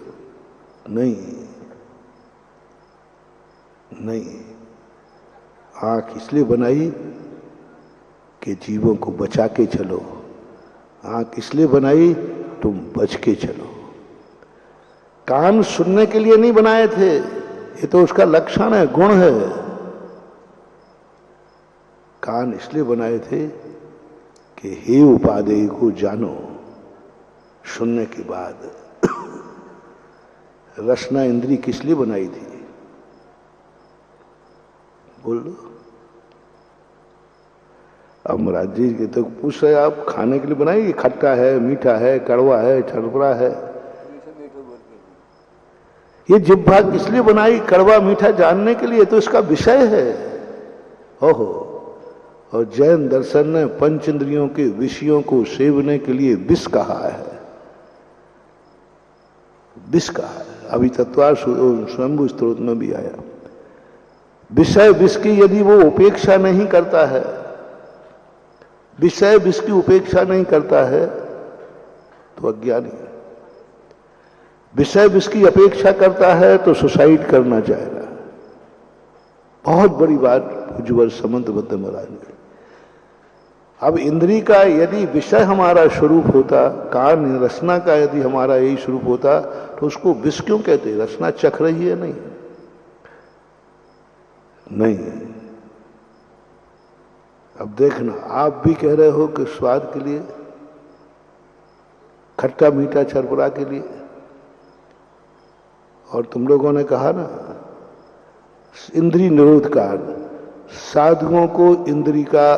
नहीं नहीं, आंख इसलिए बनाई कि जीवों को बचा के चलो। आंख इसलिए बनाई तुम बच के चलो। कान सुनने के लिए नहीं बनाए थे, ये तो उसका लक्षण है, गुण है। कान इसलिए बनाए थे कि हे उपादेय को जानो। सुनने के बाद रसना इंद्री किस लिए बनाई थी, बोल लो। अब महाराज जी के तो पूछ रहे, आप खाने के लिए बनाई, खट्टा है, मीठा है, कड़वा है, छरपरा है। ये जिह्वा इसलिए बनाई कड़वा मीठा जानने के लिए, तो इसका विषय है। ओहो। और जैन दर्शन ने पंच इंद्रियों के विषयों को सेवने के लिए विष कहा है, विष कहा है। अभी तत्वार स्वयंभू स्त्रोत में भी आया। विषय विष की यदि वो उपेक्षा नहीं करता है, विषय विष की उपेक्षा नहीं करता है, तो अज्ञानी है। विषय विष की अपेक्षा करता है तो सुसाइड करना चाहेगा। बहुत बड़ी बात भुजबल समंतबद्ध महाराज ने। अब इंद्री का यदि विषय हमारा स्वरूप होता, कान रसना का यदि हमारा यही स्वरूप होता, तो उसको विष क्यों कहते? रसना चख रही है? नहीं नहीं। अब देखना, आप भी कह रहे हो कि स्वाद के लिए, खट्टा मीठा चरपरा के लिए, और तुम लोगों ने कहा ना इंद्रिय निरोध काल, साधुओं को इंद्री का,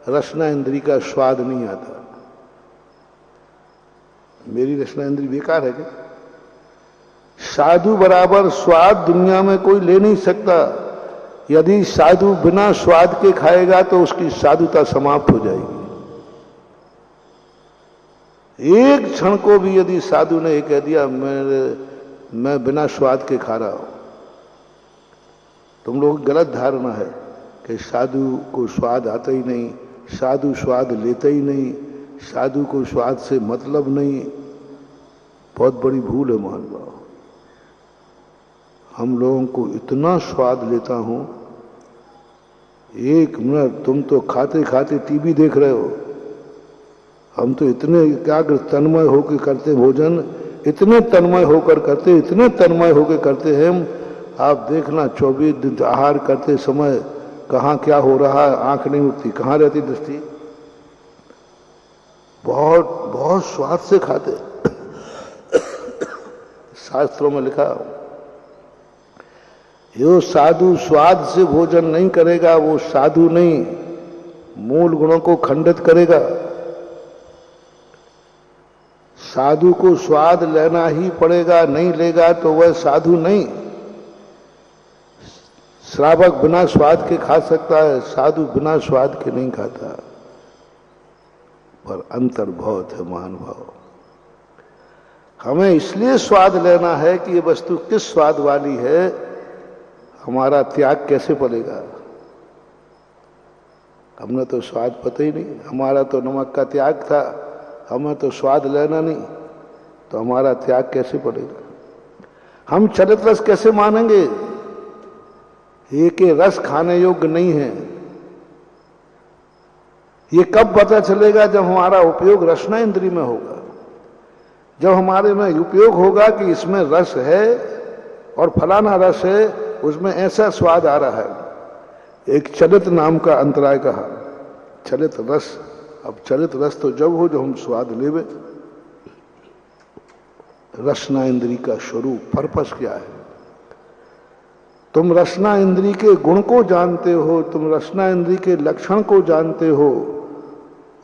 रसना इंद्री का स्वाद नहीं आता। मेरी रसना इंद्री बेकार है क्या? साधु बराबर स्वाद दुनिया में कोई ले नहीं सकता। यदि साधु बिना स्वाद के खाएगा तो उसकी साधुता समाप्त हो जाएगी। एक क्षण को भी यदि साधु ने कह दिया मैं बिना स्वाद के खा रहा हूं, तुम लोग गलत धारणा है कि साधु को स्वाद आता ही नहीं, साधु स्वाद लेता ही नहीं, साधु को स्वाद से मतलब नहीं। बहुत बड़ी भूल है मान लो। हम लोगों को इतना स्वाद लेता हूं, एक मिनट तुम तो खाते खाते टीवी देख रहे हो, हम तो इतने एकाग्र तन्मय होकर करते भोजन, इतने तन्मय होकर करते, इतने तन्मय होकर करते हैं। आप देखना 24 दिन आहार करते समय कहाँ क्या हो रहा है, आंख नहीं उठती, कहाँ रहती दृष्टि। बहुत बहुत स्वाद से खाते। शास्त्रों में लिखा, जो साधु स्वाद से भोजन नहीं करेगा वो साधु नहीं, मूल गुणों को खंडित करेगा। साधु को स्वाद लेना ही पड़ेगा, नहीं लेगा तो वह साधु नहीं। श्रावक बिना स्वाद के खा सकता है, साधु बिना स्वाद के नहीं खाता। पर अंतर बहुत है महानुभाव। हमें इसलिए स्वाद लेना है कि ये वस्तु किस स्वाद वाली है, हमारा त्याग कैसे पड़ेगा। हमने तो स्वाद पता ही नहीं, हमारा तो नमक का त्याग था, हमें तो स्वाद लेना नहीं, तो हमारा त्याग कैसे पड़ेगा। हम चरित रस कैसे मानेंगे, एक रस खाने योग्य नहीं है। ये कब पता चलेगा, जब हमारा उपयोग रसना इंद्री में होगा, जब हमारे में उपयोग होगा कि इसमें रस है और फलाना रस है, उसमें ऐसा स्वाद आ रहा है। एक चलित नाम का अंतराय कहा, चलित रस। अब चलित रस तो जब हो जब हम स्वाद लेवे। रसना इंद्री का स्वरूप, पर्पस क्या है। तुम रसना इंद्री के गुण को जानते हो, तुम रसना इंद्री के लक्षण को जानते हो,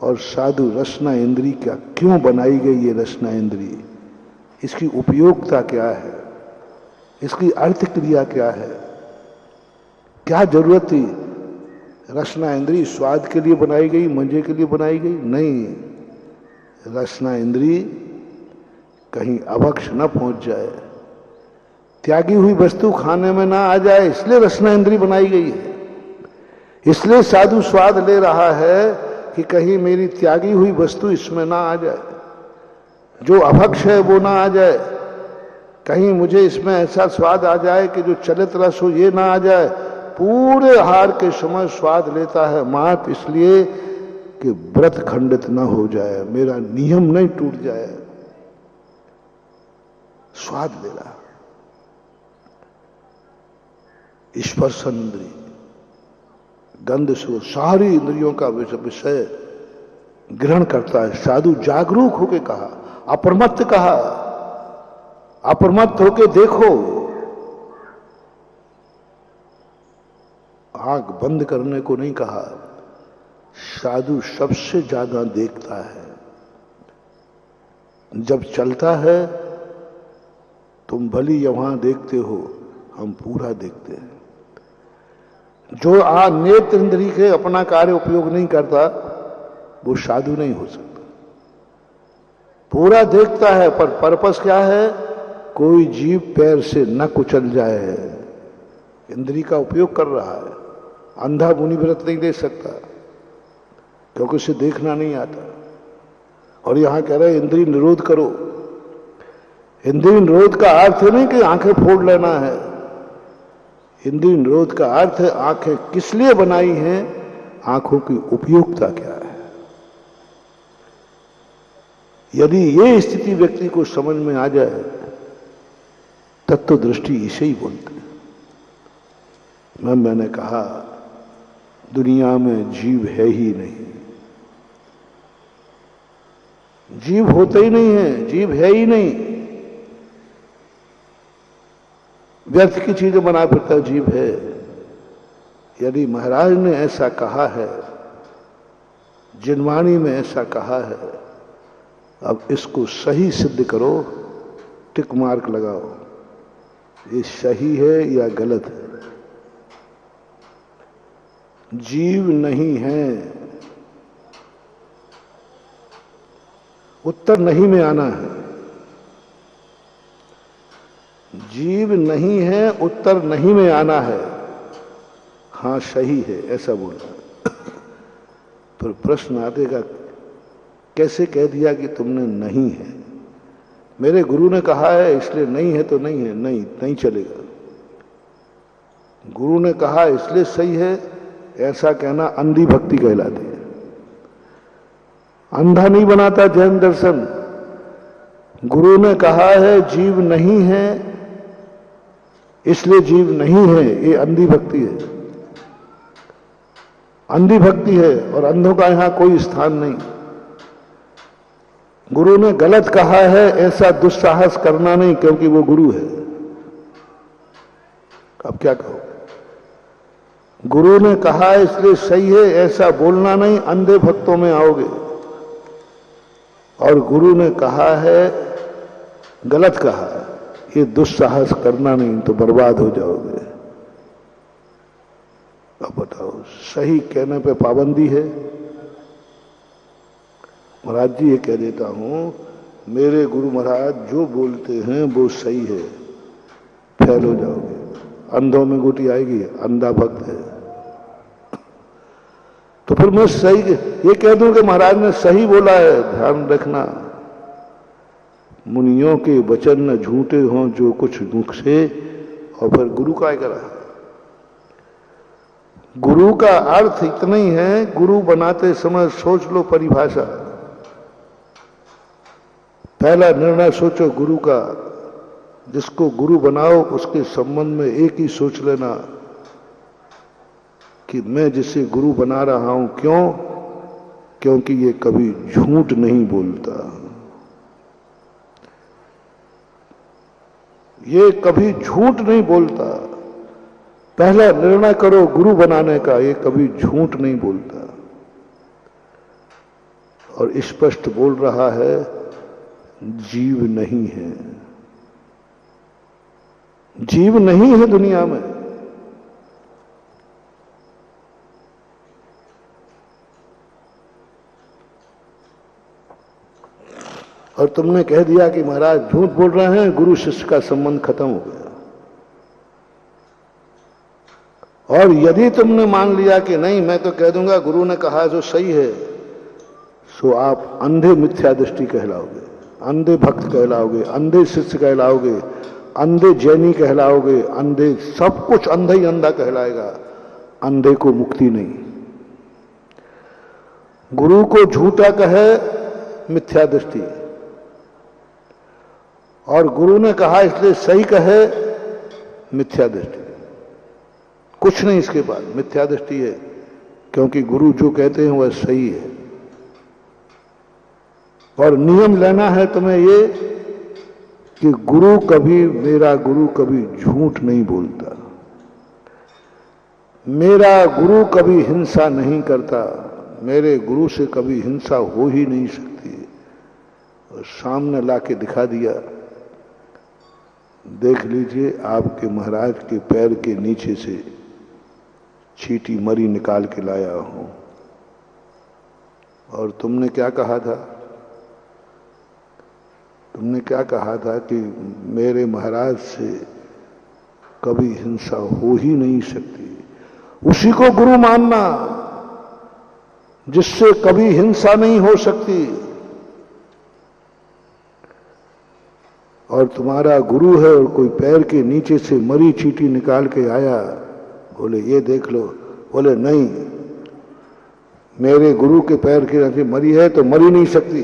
और साधु रसना इंद्री क्या क्यों बनाई गई ये रसना इंद्री, इसकी उपयोगिता क्या है, इसकी अर्थ क्रिया क्या है, क्या जरूरत थी। रसना इंद्री स्वाद के लिए बनाई गई, मजे के लिए बनाई गई नहीं। रसना इंद्री कहीं अभक्ष न पहुंच जाए, त्यागी हुई वस्तु खाने में ना आ जाए, इसलिए रसना इंद्री बनाई गई है। इसलिए साधु स्वाद ले रहा है कि कहीं मेरी त्यागी हुई वस्तु इसमें ना आ जाए, जो अभक्ष है वो ना आ जाए, कहीं मुझे इसमें ऐसा स्वाद आ जाए कि जो चलित रस हो ये ना आ जाए। पूरे आहार के समय स्वाद लेता है मात्र इसलिए कि व्रत खंडित ना हो जाए, मेरा नियम नहीं टूट जाए। स्वाद ले रहा। स्पर्श इंद्री, गंध से सारी इंद्रियों का विषय ग्रहण करता है। साधु जागरूक होके कहा, अप्रमत्त कहा, अप्रमत्त होके देखो। आंख बंद करने को नहीं कहा। साधु सबसे ज्यादा देखता है। जब चलता है तुम भली वहां देखते हो, हम पूरा देखते हैं। जो नेत्र इंद्री के अपना कार्य उपयोग नहीं करता वो साधु नहीं हो सकता। पूरा देखता है, पर पर्पस क्या है, कोई जीव पैर से न कुचल जाए। इंद्री का उपयोग कर रहा है। अंधा मुनि व्रत नहीं ले सकता क्योंकि उसे देखना नहीं आता। और यहां कह रहे इंद्री निरोध करो। इंद्री निरोध का अर्थ नहीं कि आंखें फोड़ लेना है। इंद्रिय निरोध का अर्थ है आंखें किस लिए बनाई हैं, आंखों की उपयोगिता क्या है। यदि ये स्थिति व्यक्ति को समझ में आ जाए, तत्व दृष्टि इसे ही बोलते हैं। मैंने कहा दुनिया में जीव है ही नहीं। जीव होता ही नहीं है, जीव है ही नहीं। व्यर्थ की चीजें बना फिरता जीव है। यदि महाराज ने ऐसा कहा है, जिनवाणी में ऐसा कहा है, अब इसको सही सिद्ध करो, टिक मार्क लगाओ, ये सही है या गलत है। जीव नहीं है, उत्तर नहीं में आना है। जीव नहीं है, उत्तर नहीं में आना है। हाँ सही है ऐसा बोलना। फिर प्रश्न आतेगा, कैसे कह दिया कि तुमने नहीं है? मेरे गुरु ने कहा है इसलिए नहीं है तो नहीं है, नहीं नहीं चलेगा। गुरु ने कहा इसलिए सही है, ऐसा कहना अंधी भक्ति कहलाती है। अंधा नहीं बनाता जैन दर्शन। गुरु ने कहा है जीव नहीं है इसलिए जीव नहीं है, ये अंधी भक्ति है। अंधी भक्ति है और अंधों का यहां कोई स्थान नहीं। गुरु ने गलत कहा है ऐसा दुस्साहस करना नहीं, क्योंकि वो गुरु है। अब क्या कहो? गुरु ने कहा है इसलिए सही है ऐसा बोलना नहीं, अंधे भक्तों में आओगे। और गुरु ने कहा है गलत कहा, ये दुस्साहस करना नहीं तो बर्बाद हो जाओगे। अब बताओ, सही कहने पे पाबंदी है? महाराज जी ये कह देता हूं, मेरे गुरु महाराज जो बोलते हैं वो सही है, फेल हो जाओगे। अंधों में गोटी आएगी, अंधा भक्त है। तो फिर मैं सही ये कह दूं कि महाराज ने सही बोला है। ध्यान रखना, मुनियों के वचन न झूठे हों जो कुछ मुख से। और फिर गुरु का करा, गुरु का अर्थ इतना ही है, गुरु बनाते समय सोच लो परिभाषा। पहला निर्णय सोचो गुरु का, जिसको गुरु बनाओ उसके संबंध में एक ही सोच लेना कि मैं जिसे गुरु बना रहा हूं, क्यों? क्योंकि ये कभी झूठ नहीं बोलता, ये कभी झूठ नहीं बोलता। पहला निर्णय करो गुरु बनाने का, ये कभी झूठ नहीं बोलता। और स्पष्ट बोल रहा है जीव नहीं है, जीव नहीं है दुनिया में। और तुमने कह दिया कि महाराज झूठ बोल रहे हैं, गुरु शिष्य का संबंध खत्म हो गया। और यदि तुमने मान लिया कि नहीं, मैं तो कह दूंगा गुरु ने कहा जो सही है, सो आप अंधे मिथ्या दृष्टि कहलाओगे, अंधे भक्त कहलाओगे, अंधे शिष्य कहलाओगे, अंधे जैनी कहलाओगे, अंधे सब कुछ अंधा ही अंधा कहलाएगा। अंधे को मुक्ति नहीं। गुरु को झूठा कहे मिथ्या दृष्टि, और गुरु ने कहा इसलिए सही कहे मिथ्या दृष्टि। कुछ नहीं इसके बाद, मिथ्या दृष्टि है, क्योंकि गुरु जो कहते हैं वह सही है। और नियम लेना है तुम्हें ये कि गुरु कभी, मेरा गुरु कभी झूठ नहीं बोलता, मेरा गुरु कभी हिंसा नहीं करता, मेरे गुरु से कभी हिंसा हो ही नहीं सकती। और सामने लाके दिखा दिया, देख लीजिए आपके महाराज के पैर के नीचे से चीटी मरी निकाल के लाया हूं। और तुमने क्या कहा था? तुमने क्या कहा था कि मेरे महाराज से कभी हिंसा हो ही नहीं सकती। उसी को गुरु मानना जिससे कभी हिंसा नहीं हो सकती। और तुम्हारा गुरु है और कोई पैर के नीचे से मरी चीटी निकाल के आया, बोले ये देख लो, बोले नहीं, मेरे गुरु के पैर के नीचे मरी है तो मरी नहीं सकती,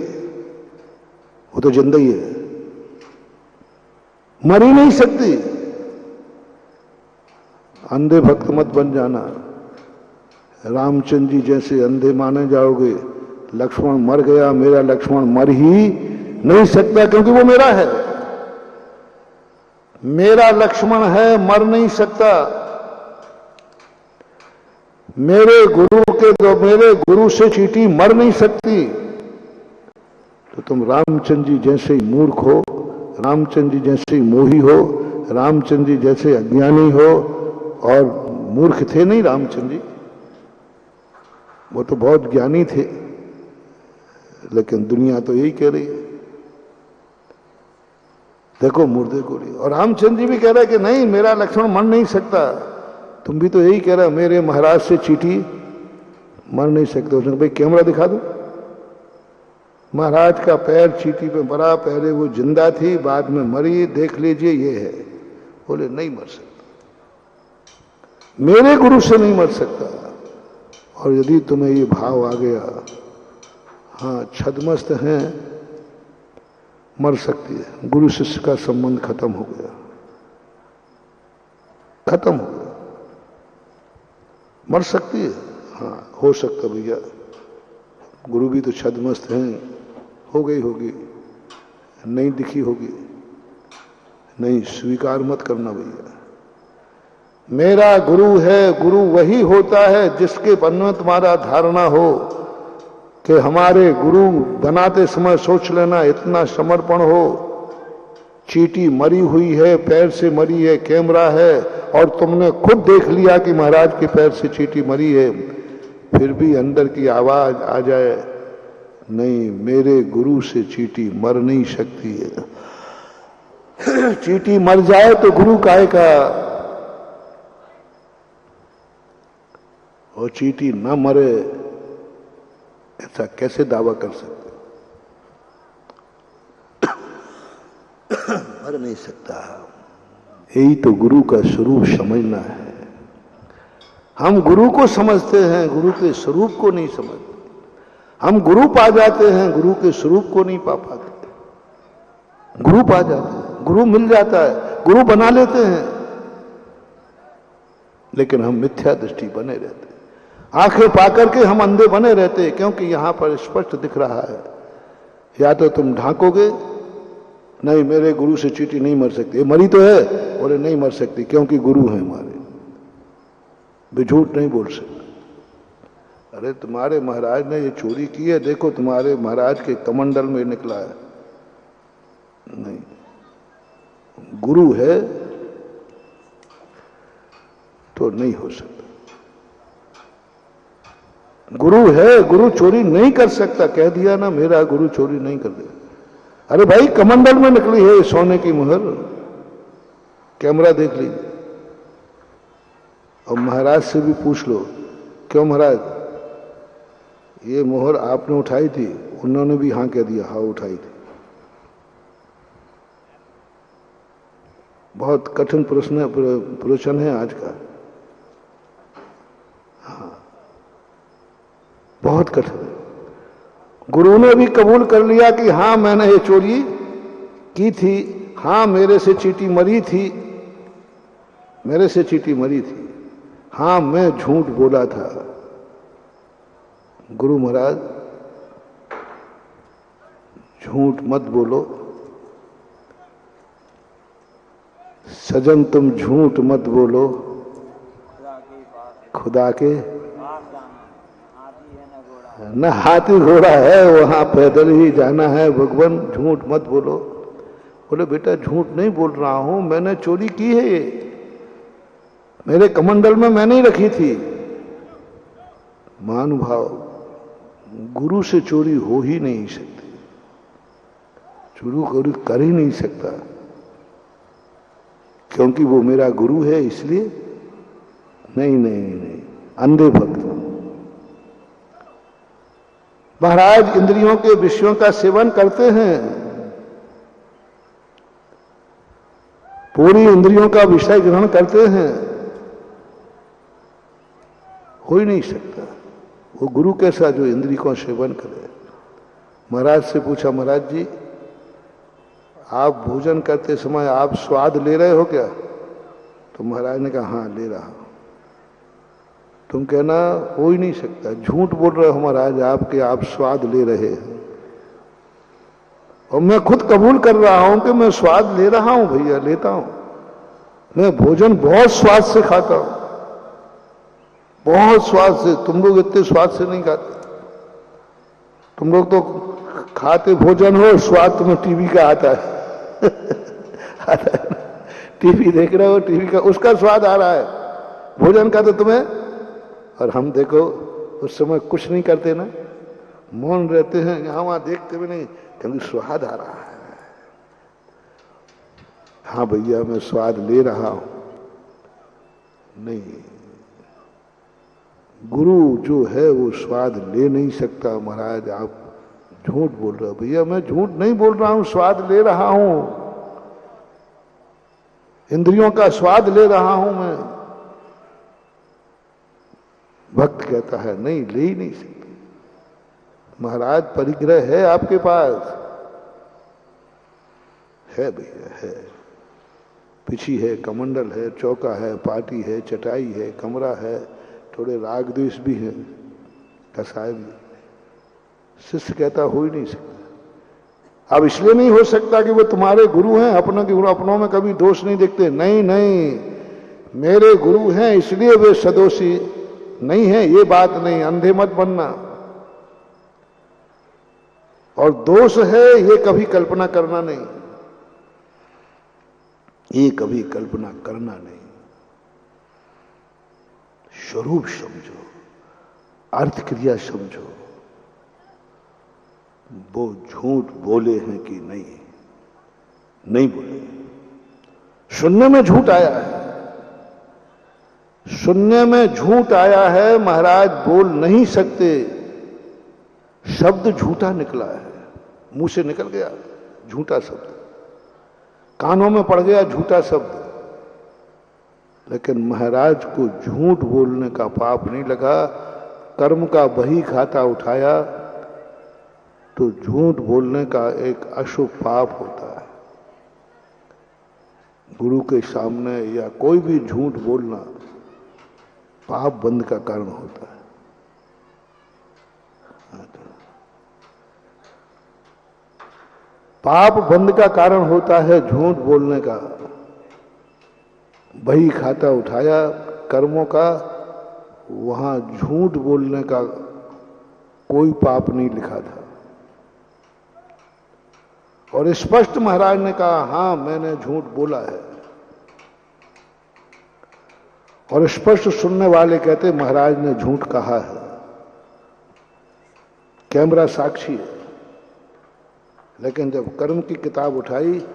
वो तो जिंदा ही है, मरी नहीं सकती। अंधे भक्त मत बन जाना। रामचंद्र जी जैसे अंधे माने जाओगे, लक्ष्मण मर गया, मेरा लक्ष्मण मर ही नहीं सकता क्योंकि वो मेरा है। मेरा लक्ष्मण है, मर नहीं सकता। मेरे गुरु से चींटी मर नहीं सकती। तो तुम रामचंद्र जी जैसे ही मूर्ख हो, रामचंद्र जी जैसे ही मोही हो, रामचंद्र जी जैसे अज्ञानी हो। और मूर्ख थे नहीं रामचंद्र जी, वो तो बहुत ज्ञानी थे, लेकिन दुनिया तो यही कह रही है, देखो मुर्दे को नहीं। और रामचंद्र जी भी कह रहे कि नहीं, मेरा लक्ष्मण मर नहीं सकता। तुम भी तो यही कह रहे हो, मेरे महाराज से चींटी मर नहीं सकते। उसने भाई कैमरा दिखा दो, महाराज का पैर चींटी पे मरा, पहले वो जिंदा थी, बाद में मरी, देख लीजिए ये है। बोले नहीं मर सकता, मेरे गुरु से नहीं मर सकता। और यदि तुम्हें ये भाव आ गया, हाँ छद्मस्त हैं, मर सकती है, गुरु शिष्य का संबंध खत्म हो गया, खत्म हो गया, मर सकती है। हाँ हो सकता भैया, गुरु भी तो छद्मस्त हैं, हो गई होगी, नहीं दिखी होगी, नहीं स्वीकार मत करना भैया। मेरा गुरु है, गुरु वही होता है जिसके मन में तुम्हारा धारणा हो कि हमारे गुरु बनाते समय सोच लेना, इतना समर्पण हो। चींटी मरी हुई है, पैर से मरी है, कैमरा है, और तुमने खुद देख लिया कि महाराज के पैर से चींटी मरी है, फिर भी अंदर की आवाज आ जाए, नहीं मेरे गुरु से चींटी मर नहीं सकती है। चींटी मर जाए तो गुरु काहे का, और चींटी न मरे ऐसा कैसे दावा कर सकते? मर नहीं सकता। यही तो गुरु का स्वरूप समझना है। हम गुरु को समझते हैं, गुरु के स्वरूप को नहीं समझते। हम गुरु पा जाते हैं, गुरु के स्वरूप को नहीं पा पाते। गुरु पा जाते हैं, गुरु मिल जाता है, गुरु बना लेते हैं, लेकिन हम मिथ्या दृष्टि बने रहते हैं। आंखें पाकर के हम अंधे बने रहते हैं, क्योंकि यहां पर स्पष्ट दिख रहा है। या तो तुम ढांकोगे, नहीं मेरे गुरु से चींटी नहीं मर सकती, मरी तो है, बोले नहीं मर सकती क्योंकि गुरु है हमारे, भी झूठ नहीं बोल सकते। अरे तुम्हारे महाराज ने ये चोरी की है, देखो तुम्हारे महाराज के कमंडल में निकला है। नहीं, गुरु है तो नहीं हो सकता। गुरु है, गुरु चोरी नहीं कर सकता। कह दिया ना मेरा गुरु चोरी नहीं कर दे। अरे भाई कमंडल में निकली है सोने की मुहर, कैमरा देख लीजिए। और महाराज से भी पूछ लो, क्यों महाराज ये मोहर आपने उठाई थी? उन्होंने भी हाँ कह दिया, हाँ उठाई थी। बहुत कठिन प्रश्न है आज का, हाँ बहुत कठिन है। गुरु ने भी कबूल कर लिया कि हाँ मैंने ये चोरी की थी, हाँ मेरे से चींटी मरी थी, मेरे से चींटी मरी थी, हाँ मैं झूठ बोला था। गुरु महाराज झूठ मत बोलो, सजन तुम झूठ मत बोलो, खुदा के न हाथी घोड़ा है, वहां पैदल ही जाना है, भगवान झूठ मत बोलो। बोले बेटा झूठ नहीं बोल रहा हूं, मैंने चोरी की है, ये मेरे कमंडल में मैंने ही रखी थी। महानुभाव, गुरु से चोरी हो ही नहीं सकती, चोरी कर ही नहीं सकता, क्योंकि वो मेरा गुरु है इसलिए। नहीं नहीं नहीं, अंधे भक्त। महाराज इंद्रियों के विषयों का सेवन करते हैं, पूरी इंद्रियों का विषय ग्रहण करते हैं, हो ही नहीं सकता। वो गुरु कैसा जो इंद्रिय का सेवन करे। महाराज से पूछा, महाराज जी आप भोजन करते समय आप स्वाद ले रहे हो क्या? तो महाराज ने कहा हाँ ले रहा हूं। तुम कहना हो ही नहीं सकता, झूठ बोल रहे हो महाराज आपके, आप स्वाद ले रहे हैं। और मैं खुद कबूल कर रहा हूं कि मैं स्वाद ले रहा हूं भैया, लेता हूं। मैं भोजन बहुत स्वाद से खाता हूं, बहुत स्वाद से। तुम लोग इतने स्वाद से नहीं खाते। तुम लोग तो खाते भोजन हो, स्वाद तुम्हें टीवी का आता है आता है। टीवी देख रहे हो, टीवी का उसका स्वाद आ रहा है, भोजन का तो तुम्हें। और हम देखो उस समय कुछ नहीं करते ना, मौन रहते हैं, यहां वहां देखते भी नहीं, क्योंकि स्वाद आ रहा है। हाँ भैया मैं स्वाद ले रहा हूं। नहीं, गुरु जो है वो स्वाद ले नहीं सकता। महाराज आप झूठ बोल रहे हो। भैया मैं झूठ नहीं बोल रहा हूं, स्वाद ले रहा हूं, इंद्रियों का स्वाद ले रहा हूं मैं। भक्त कहता है नहीं, ले ही नहीं सकते महाराज, परिग्रह है आपके पास। है भैया है, पिछी है, कमंडल है, चौका है, पाटी है, चटाई है, कमरा है, थोड़े राग द्वेष भी है, कसाय भी। शिष्य कहता हो ही नहीं सकता। अब इसलिए नहीं हो सकता कि वो तुम्हारे गुरु हैं, अपनों के गुरु, अपनों में कभी दोष नहीं देखते। नहीं नहीं, मेरे गुरु हैं इसलिए वे सदोषी नहीं है, ये बात नहीं, अंधे मत बनना। और दोष है ये कभी कल्पना करना नहीं, ये कभी कल्पना करना नहीं। स्वरूप समझो, अर्थ क्रिया समझो। वो झूठ बोले हैं कि नहीं, नहीं बोले। सुनने में झूठ आया है, सुनने में झूठ आया है महाराज, बोल नहीं सकते। शब्द झूठा निकला है, मुंह से निकल गया झूठा शब्द, कानों में पड़ गया झूठा शब्द। लेकिन महाराज को झूठ बोलने का पाप नहीं लगा, कर्म का बही खाता उठाया। तो झूठ बोलने का एक अशुभ पाप होता है। गुरु के सामने या कोई भी झूठ बोलना पाप बंध का कारण होता है। पाप बंध का कारण होता है झूठ बोलने का। बही खाता उठाया कर्मों का, वहां झूठ बोलने का कोई पाप नहीं लिखा था। और स्पष्ट महाराज ने कहा हां मैंने झूठ बोला है। और स्पष्ट सुनने वाले कहते महाराज ने झूठ कहा है, कैमरा साक्षी है। लेकिन जब कर्म की किताब उठाई,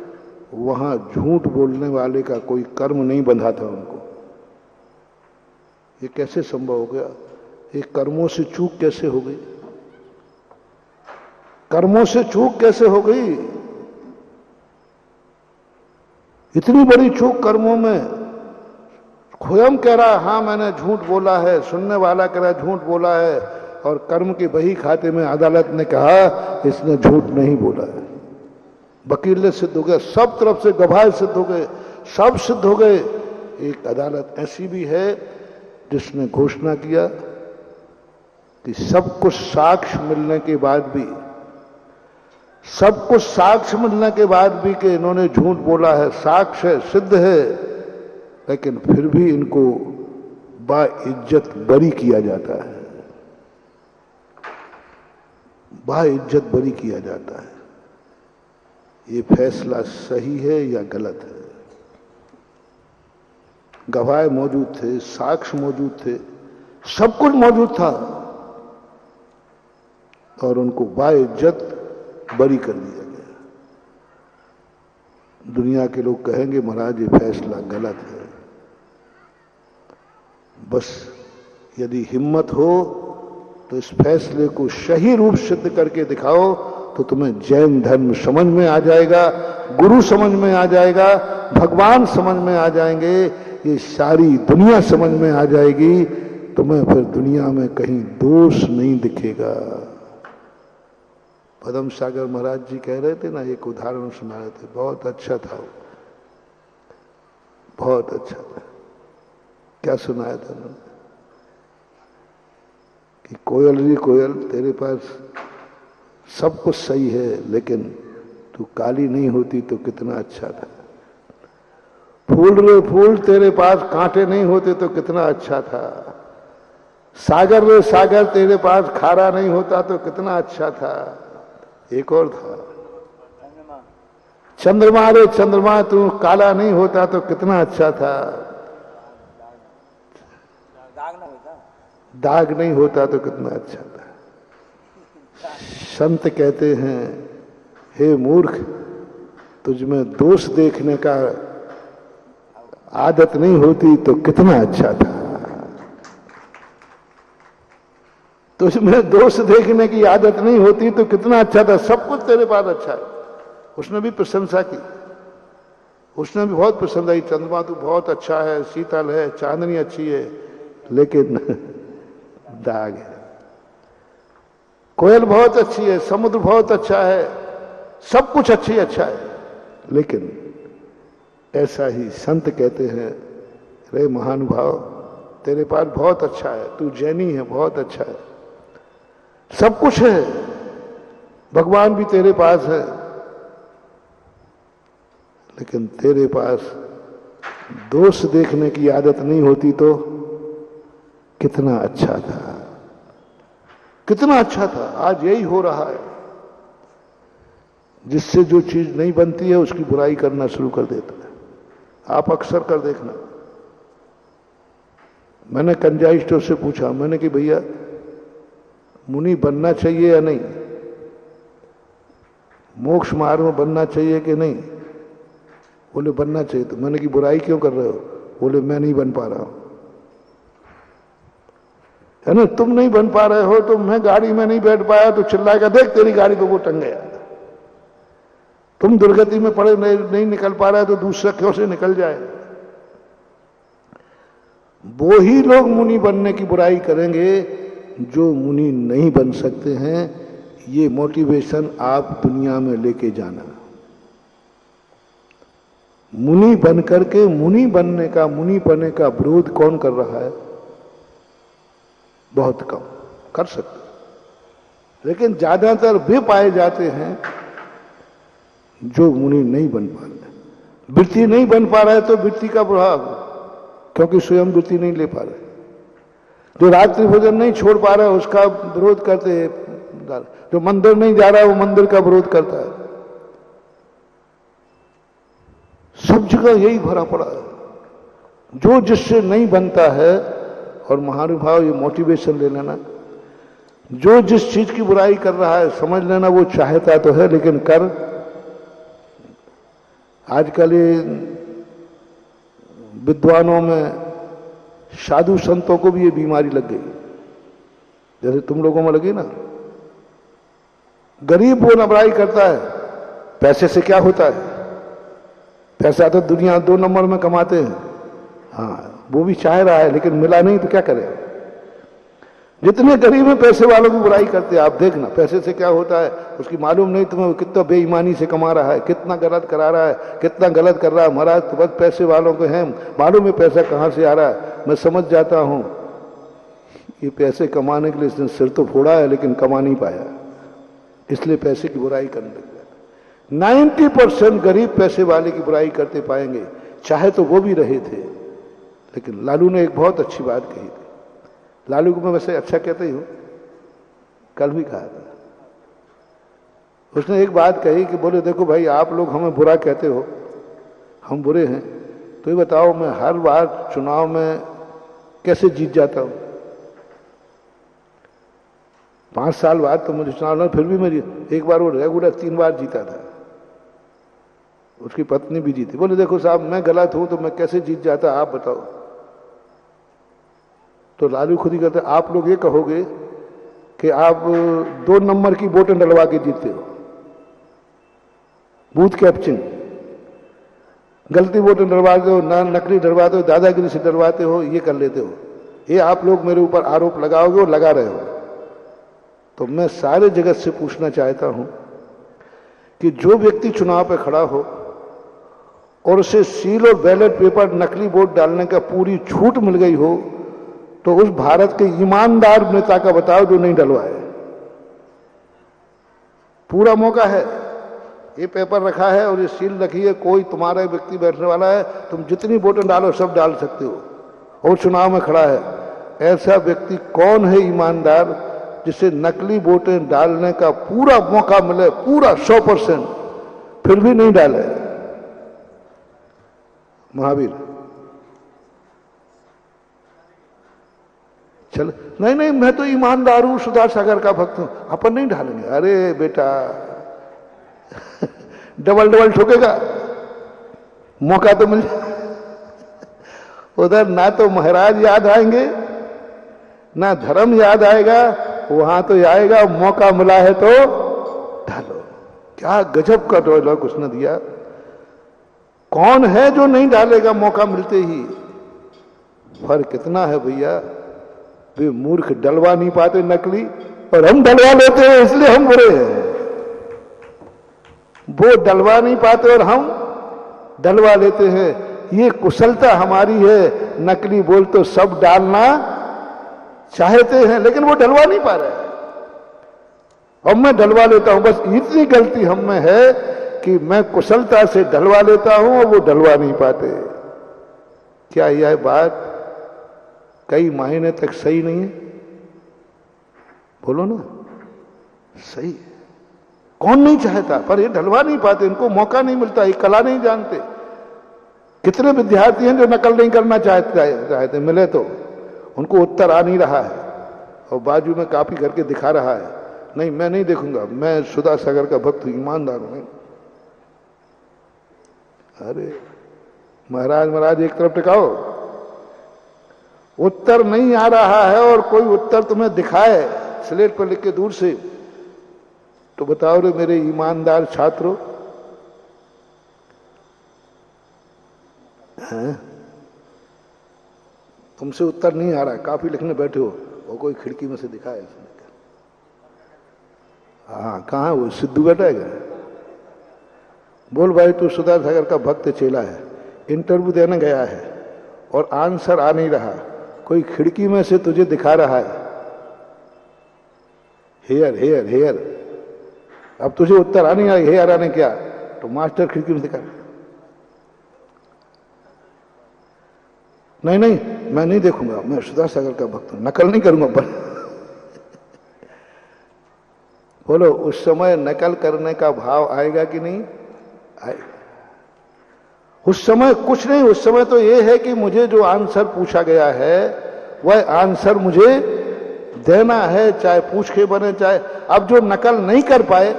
वहां झूठ बोलने वाले का कोई कर्म नहीं बंधा था उनको। ये कैसे संभव हो गया? ये कर्मों से चूक कैसे हो गई? कर्मों से चूक कैसे हो गई? इतनी बड़ी चूक कर्मों में। स्वयं कह रहा है हां मैंने झूठ बोला है, सुनने वाला कह रहा है झूठ बोला है, और कर्म के बही खाते में अदालत ने कहा इसने झूठ नहीं बोला है। वकील ने सिद्ध हो गया, सब तरफ से गवाह सिद्ध हो गए, सब सिद्ध हो गए। एक अदालत ऐसी भी है जिसने घोषणा किया कि सब कुछ साक्ष्य मिलने के बाद भी, सब कुछ साक्ष्य मिलने के बाद भी कि इन्होंने झूठ बोला है, साक्ष्य है, सिद्ध है, लेकिन फिर भी इनको बाइज्जत बरी किया जाता है, बाइज्जत बरी किया जाता है। ये फैसला सही है या गलत है? गवाह मौजूद थे, साक्ष्य मौजूद थे, सब कुछ मौजूद था, और उनको बाइज्जत बरी कर दिया गया। दुनिया के लोग कहेंगे महाराज ये फैसला गलत है। बस यदि हिम्मत हो तो इस फैसले को सही रूप सिद्ध करके दिखाओ, तो तुम्हें जैन धर्म समझ में आ जाएगा, गुरु समझ में आ जाएगा, भगवान समझ में आ जाएंगे, ये सारी दुनिया समझ में आ जाएगी। तुम्हें फिर दुनिया में कहीं दोष नहीं दिखेगा। पदम सागर महाराज जी कह रहे थे ना, एक उदाहरण सुना रहे थे, बहुत अच्छा था वो, बहुत अच्छा था। क्या सुनाया था उन्होंने? कि कोयल री कोयल, तेरे पास सब कुछ सही है, लेकिन तू काली नहीं होती तो कितना अच्छा था। फूल रे फूल, तेरे पास कांटे नहीं होते तो कितना अच्छा था। सागर रे सागर, तेरे पास खारा नहीं होता तो कितना अच्छा था। एक और था, चंद्रमा रे चंद्रमा, तू काला नहीं होता तो कितना अच्छा था। दाग नहीं होता तो कितना अच्छा था। संत कहते हैं, हे मूर्ख, तुझमें दोष देखने का आदत नहीं होती तो कितना अच्छा था। तुझमें दोष देखने की आदत नहीं होती तो कितना अच्छा था। सब कुछ तेरे पास अच्छा है। उसने भी प्रशंसा की, उसने भी बहुत प्रशंसा की, चंद्रमा तू बहुत अच्छा है, शीतल है, चांदनी अच्छी है, लेकिन दाग है। कोयल बहुत अच्छी है, समुद्र बहुत अच्छा है, सब कुछ अच्छा है, लेकिन ऐसा ही संत कहते हैं, रे महानुभाव, तेरे पास बहुत अच्छा है, तू जैनी है, बहुत अच्छा है, सब कुछ है, भगवान भी तेरे पास है, लेकिन तेरे पास दोष देखने की आदत नहीं होती तो कितना अच्छा था, कितना अच्छा था। आज यही हो रहा है, जिससे जो चीज नहीं बनती है उसकी बुराई करना शुरू कर देता है। आप अक्सर कर देखना। मैंने कंजाइस्टों से पूछा, मैंने कि भैया मुनि बनना चाहिए या नहीं, मोक्ष मार्ग में बनना चाहिए कि नहीं? बोले बनना चाहिए। तो मैंने कि बुराई क्यों कर रहे हो? बोले मैं नहीं बन पा रहा हूं। है ना, तुम नहीं बन पा रहे हो तो मैं गाड़ी में नहीं बैठ पाया तो चिल्लाएगा, देख तेरी गाड़ी तो वो टंग गया। तुम दुर्गति में पड़े नहीं निकल पा रहा है तो दूसरा क्यों से निकल जाए? वो ही लोग मुनि बनने की बुराई करेंगे जो मुनि नहीं बन सकते हैं। ये मोटिवेशन आप दुनिया में लेके जाना। मुनि बन करके मुनि बनने का, मुनि बनने का विरोध कौन कर रहा है? बहुत कम कर सकते, लेकिन ज्यादातर वे पाए जाते हैं जो मुनि नहीं बन पा रहे। वृत्ति नहीं बन पा रहा है तो वृत्ति का प्रभाव, क्योंकि स्वयं वृत्ति नहीं ले पा रहे। जो रात्रि भोजन नहीं छोड़ पा रहा है उसका विरोध करते हैं। जो मंदिर नहीं जा रहा है वो मंदिर का विरोध करता है। सब जगह यही भरा पड़ा है। जो जिससे नहीं बनता है, और महानुभाव ये मोटिवेशन ले लेना, जो जिस चीज की बुराई कर रहा है समझ लेना वो चाहता तो है लेकिन कर। आजकल ये विद्वानों में, साधु संतों को भी ये बीमारी लग गई, जैसे तुम लोगों में लगी ना। गरीब वो नबराई करता है, पैसे से क्या होता है? पैसा तो दुनिया 2 नंबर में कमाते हैं। हाँ, वो भी चाह रहा है लेकिन मिला नहीं तो क्या करे? जितने गरीब हैं पैसे वालों की बुराई करते हैं। आप देखना पैसे से क्या होता है, उसकी मालूम नहीं तुम्हें कितना बेईमानी से कमा रहा है, कितना गलत करा रहा है, कितना गलत कर रहा है। महाराज तो बस पैसे वालों को है मालूम है पैसा कहां से आ रहा है। मैं समझ जाता हूं ये पैसे कमाने के लिए इसने सिर तो फोड़ा है लेकिन कमा नहीं पाया, इसलिए पैसे की बुराई करने लग गया। 90% गरीब पैसे वाले की बुराई करते पाएंगे, चाहे तो वो भी रहे थे। लेकिन लालू ने एक बहुत अच्छी बात कही थी। लालू को मैं वैसे अच्छा कहता ही हूं, कल भी कहा था। उसने एक बात कही कि बोले देखो भाई, आप लोग हमें बुरा कहते हो, हम बुरे हैं, तो ये बताओ मैं हर बार चुनाव में कैसे जीत जाता हूं? 5 साल बाद तो मुझे चुनाव लड़ा, फिर भी मैं एक बार वो रेगुलर 3 बार जीता था। उसकी पत्नी भी जीती। बोले देखो साहब, मैं गलत हूं तो मैं कैसे जीत जाता, आप बताओ। तो लालू खुद ही कहते, आप लोग ये कहोगे कि आप 2 नंबर की वोटें डलवा के जीतते हो, बूथ कैप्चरिंग, गलती वोटें डलवाते हो, नकली डलवाते हो, दादागिरी से डलवाते हो, ये कर लेते हो। ये आप लोग मेरे ऊपर आरोप लगाओगे और लगा रहे हो। तो मैं सारे जगत से पूछना चाहता हूं कि जो व्यक्ति चुनाव पे खड़ा हो और उसे सील और बैलेट पेपर, नकली वोट डालने का पूरी छूट मिल गई हो, तो उस भारत के ईमानदार नेता का बताओ जो नहीं डलवाए। पूरा मौका है, ये पेपर रखा है और ये सील रखी है, कोई तुम्हारा व्यक्ति बैठने वाला है, तुम जितनी वोटें डालो सब डाल सकते हो, और चुनाव में खड़ा है। ऐसा व्यक्ति कौन है ईमानदार जिसे नकली वोटें डालने का पूरा मौका मिले, पूरा 100%, फिर भी नहीं डाले? महावीर चल, नहीं नहीं मैं तो ईमानदार हूं, सुधा सागर का भक्त हूं, अपन नहीं डालेंगे। अरे बेटा डबल डबल ठोकेगा, मौका तो मिल उधर ना तो महाराज याद आएंगे ना धर्म याद आएगा, वहां तो आएगा मौका मिला है तो डालो। क्या गजब का डायलॉग उसने दिया। कौन है जो नहीं डालेगा मौका मिलते ही? फर्क कितना है भैया। वे मूर्ख डलवा नहीं पाते नकली, और हम डलवा लेते हैं इसलिए हम बुरे हैं। वो डलवा नहीं पाते और हम डलवा लेते हैं। ये कुशलता हमारी है। नकली बोल तो सब डालना चाहते हैं लेकिन वो डलवा नहीं पा रहे, और मैं डलवा लेता हूं। बस इतनी गलती हम में है कि मैं कुशलता से डलवा लेता हूं और वो डलवा नहीं पाते। क्या यह बात कई महीने तक सही नहीं है? बोलो ना, सही है। कौन नहीं चाहता, पर ये डलवा नहीं पाते, इनको मौका नहीं मिलता, ये कला नहीं जानते। कितने विद्यार्थी हैं जो नकल नहीं करना चाहते, मिले तो उनको उत्तर आ नहीं रहा है, और बाजू में कॉपी करके दिखा रहा है, नहीं मैं नहीं देखूंगा, मैं सुधा सागर का भक्त हूं, ईमानदार हूं। अरे महाराज एक तरफ टिकाओ, उत्तर नहीं आ रहा है और कोई उत्तर तुम्हें दिखाए स्लेट पर लिख के दूर से, तो बताओ रे मेरे ईमानदार छात्रों, तुमसे उत्तर नहीं आ रहा, काफी लिखने बैठे हो, वो कोई खिड़की में से दिखाए। हाँ, कहाँ है वो सिद्धू बैठा है? बोल भाई, तू सुधा सागर का भक्त चेला है, इंटरव्यू देने गया है और आंसर आ नहीं रहा, कोई खिड़की में से तुझे दिखा रहा है हेयर हेयर हेयर, अब तुझे उत्तर आ नहीं आया, हेयर आने क्या, तो मास्टर खिड़की में दिखा। नहीं नहीं मैं नहीं देखूंगा, मैं सुधा सागर का भक्त हूं, नकल नहीं करूंगा। पर बोलो, उस समय नकल करने का भाव आएगा कि नहीं आएगा? उस समय कुछ नहीं, उस समय तो यह है कि मुझे जो आंसर पूछा गया है वह आंसर मुझे देना है, चाहे पूछ के बने चाहे। अब जो नकल नहीं कर पाए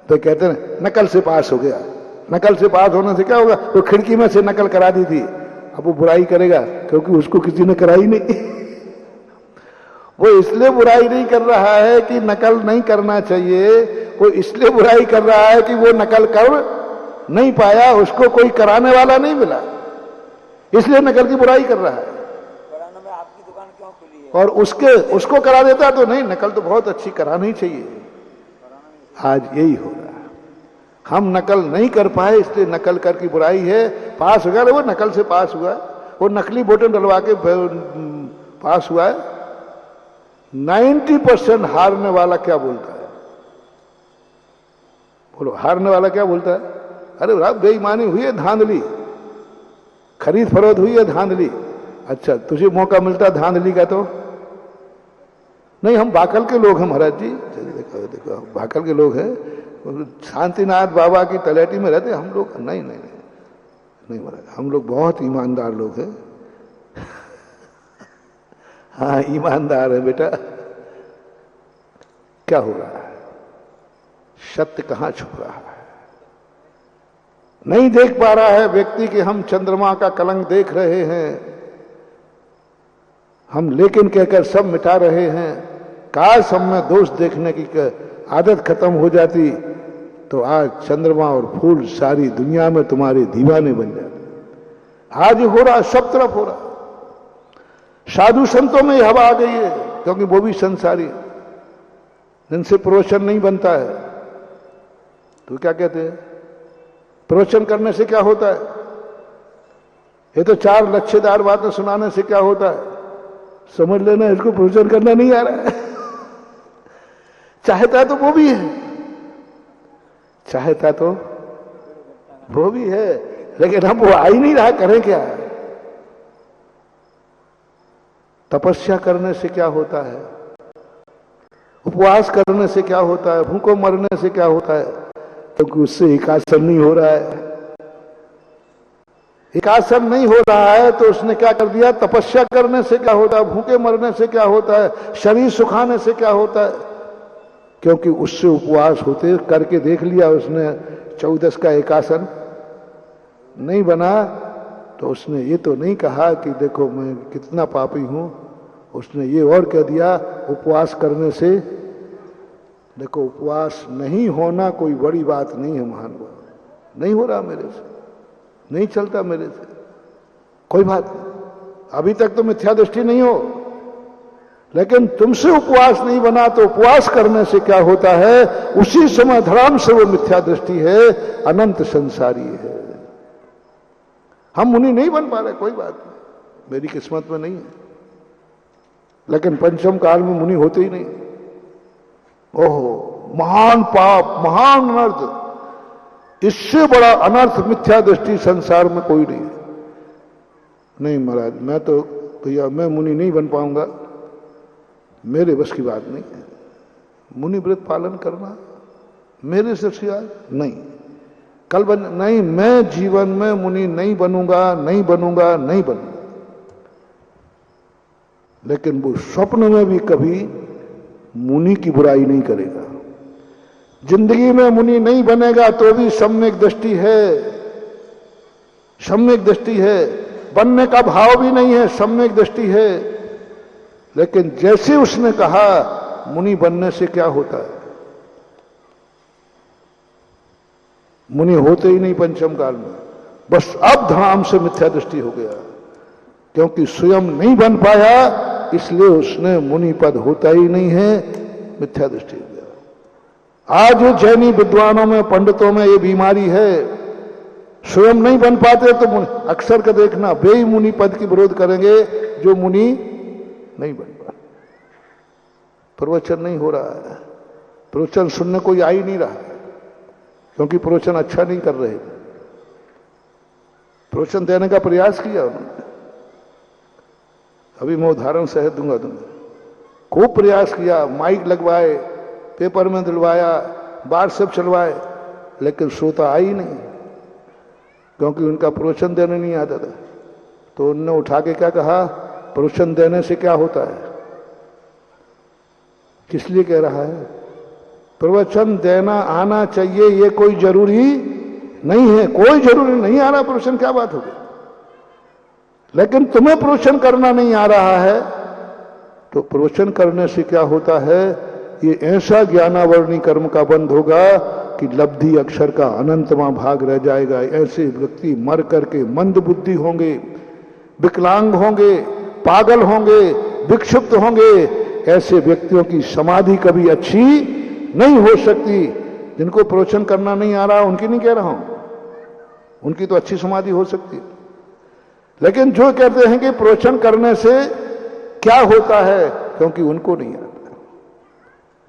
तो कहते हैं नकल से पास हो गया। नकल से पास होने से क्या होगा? वो खिड़की में से नकल करा दी थी, अब वो बुराई करेगा क्योंकि उसको किसी ने कराई नहीं। वो इसलिए बुराई नहीं कर रहा है कि नकल नहीं करना चाहिए, वो इसलिए बुराई कर रहा है कि वो नकल कर नहीं पाया, उसको कोई कराने वाला नहीं मिला, इसलिए नकल की बुराई कर रहा है। में आपकी दुकान क्यों खुली है? और उसको करा देता तो नहीं, नकल तो बहुत अच्छी करानी चाहिए। आज यही हो रहा है, हम नकल नहीं कर पाए इसलिए नकल कर की बुराई है। पास हो गया, वो नकल से पास हुआ है, वो नकली बोतल डलवा के पास हुआ है। 90% हारने वाला क्या बोलता है? बोलो, हारने वाला क्या बोलता है? अरे रात बेईमानी हुई है, धांधली, खरीद फरोख्त हुई है, धांधली। अच्छा, तुझे मौका मिलता धांधली का तो नहीं। हम बाकल के लोग हैं महाराज जी, देखो देखो बाकल के लोग हैं, शांतिनाथ बाबा की तलेटी में रहते हम लोग। नहीं नहीं नहीं नहीं महाराज, हम लोग बहुत ईमानदार लोग हैं। हाँ, ईमानदार है बेटा। क्या हो रहा है? सत्य कहां छुप रहा है? नहीं देख पा रहा है व्यक्ति कि हम चंद्रमा का कलंक देख रहे हैं, हम लेकिन कहकर सब मिटा रहे हैं। काश हम में दोष देखने की आदत खत्म हो जाती तो आज चंद्रमा और फूल सारी दुनिया में तुम्हारे दीवाने बन जाते। आज हो रहा, सब तरफ हो रहा। साधु संतों में हवा आ गई है, क्योंकि वो भी संसारी, जिनसे प्रवचन नहीं बनता है। तो क्या कहते हैं, प्रवचन करने से क्या होता है? ये तो चार लच्छेदार बातें सुनाने से क्या होता है? समझ लेना इसको प्रवचन करना नहीं आ रहा है। चाहता तो वो भी है, चाहता तो वो भी है, लेकिन हम वो आ ही नहीं रहा, करें क्या? तपस्या करने से क्या होता है? उपवास करने से क्या होता है? भूखों मरने से क्या होता है? क्योंकि उससे एकासन नहीं हो रहा है। एकासन नहीं हो रहा है तो उसने क्या कर दिया? तपस्या करने से क्या होता है? भूखे मरने से क्या होता है? शरीर सुखाने से क्या होता है? क्योंकि उससे उपवास होते करके देख लिया उसने, 14 का एकासन नहीं बना, तो उसने ये तो नहीं कहा कि देखो मैं कितना पापी हूं, उसने ये और कह दिया उपवास करने से। देखो उपवास नहीं होना कोई बड़ी बात नहीं है महानुभाव, नहीं हो रहा मेरे से, नहीं चलता मेरे से, कोई बात नहीं, अभी तक तो मिथ्या दृष्टि नहीं हो, लेकिन तुमसे उपवास नहीं बना तो उपवास करने से क्या होता है? उसी समय धर्म से वो मिथ्या दृष्टि है, अनंत संसारी है। हम मुनि नहीं बन पा रहे, कोई बात नहीं, मेरी किस्मत में नहीं है, लेकिन पंचम काल में मुनि होते ही नहीं। ओहो महान पाप, महान अनर्थ, इससे बड़ा अनर्थ मिथ्या दृष्टि संसार में कोई नहीं है। नहीं महाराज मैं तो भैया मैं मुनि नहीं बन पाऊंगा, मेरे बस की बात नहीं है। मुनि व्रत पालन करना मेरे से नहीं, कल नहीं, मैं जीवन में मुनि नहीं बनूंगा, नहीं बनूंगा, नहीं बनूंगा। लेकिन वो स्वप्न में भी कभी मुनि की बुराई नहीं करेगा। जिंदगी में मुनि नहीं बनेगा तो भी सम्यक दृष्टि है, सम्यक दृष्टि है, बनने का भाव भी नहीं है, सम्यक दृष्टि है। लेकिन जैसे उसने कहा मुनि बनने से क्या होता है? मुनि होते ही नहीं पंचम काल में, बस अब धाम से मिथ्या दृष्टि हो गया, क्योंकि स्वयं नहीं बन पाया इसलिए उसने मुनि पद होता ही नहीं है, मिथ्या दृष्टि हो गया। आज जैनी विद्वानों में, पंडितों में ये बीमारी है, स्वयं नहीं बन पाते तो अक्सर का देखना वे मुनि पद की विरोध करेंगे जो मुनि नहीं बन पाते। प्रवचन नहीं हो रहा है, प्रवचन सुनने कोई आ ही नहीं रहा है, क्योंकि प्रवचन अच्छा नहीं कर रहे। प्रवचन देने का प्रयास किया उन्होंने, अभी मैं उदाहरण सहित दूंगा तुम्हें, खूब प्रयास किया, माइक लगवाए, पेपर में दिलवाया, व्हाट्सएप चलवाए, लेकिन श्रोता आई नहीं, क्योंकि उनका प्रवचन देने नहीं आता था। तो उनने उठा के क्या कहा? प्रवचन देने से क्या होता है? किस लिए कह रहा है? प्रवचन देना आना चाहिए, ये कोई जरूरी नहीं है, कोई जरूरी नहीं आ रहा प्रवचन, क्या बात हो गई? लेकिन तुम्हें प्रवचन करना नहीं आ रहा है तो प्रवचन करने से क्या होता है? ये ऐसा ज्ञानावरणी कर्म का बंध होगा कि लब्धि अक्षर का अनंतमा भाग रह जाएगा। ऐसे व्यक्ति मर करके मंद बुद्धि होंगे, विकलांग होंगे, पागल होंगे, विक्षिप्त होंगे। ऐसे व्यक्तियों की समाधि कभी अच्छी नहीं हो सकती। जिनको प्रवचन करना नहीं आ रहा उनकी नहीं कह रहा हूं, उनकी तो अच्छी समाधि हो सकती है, लेकिन जो कहते हैं कि प्रवचन करने से क्या होता है, क्योंकि उनको नहीं आता।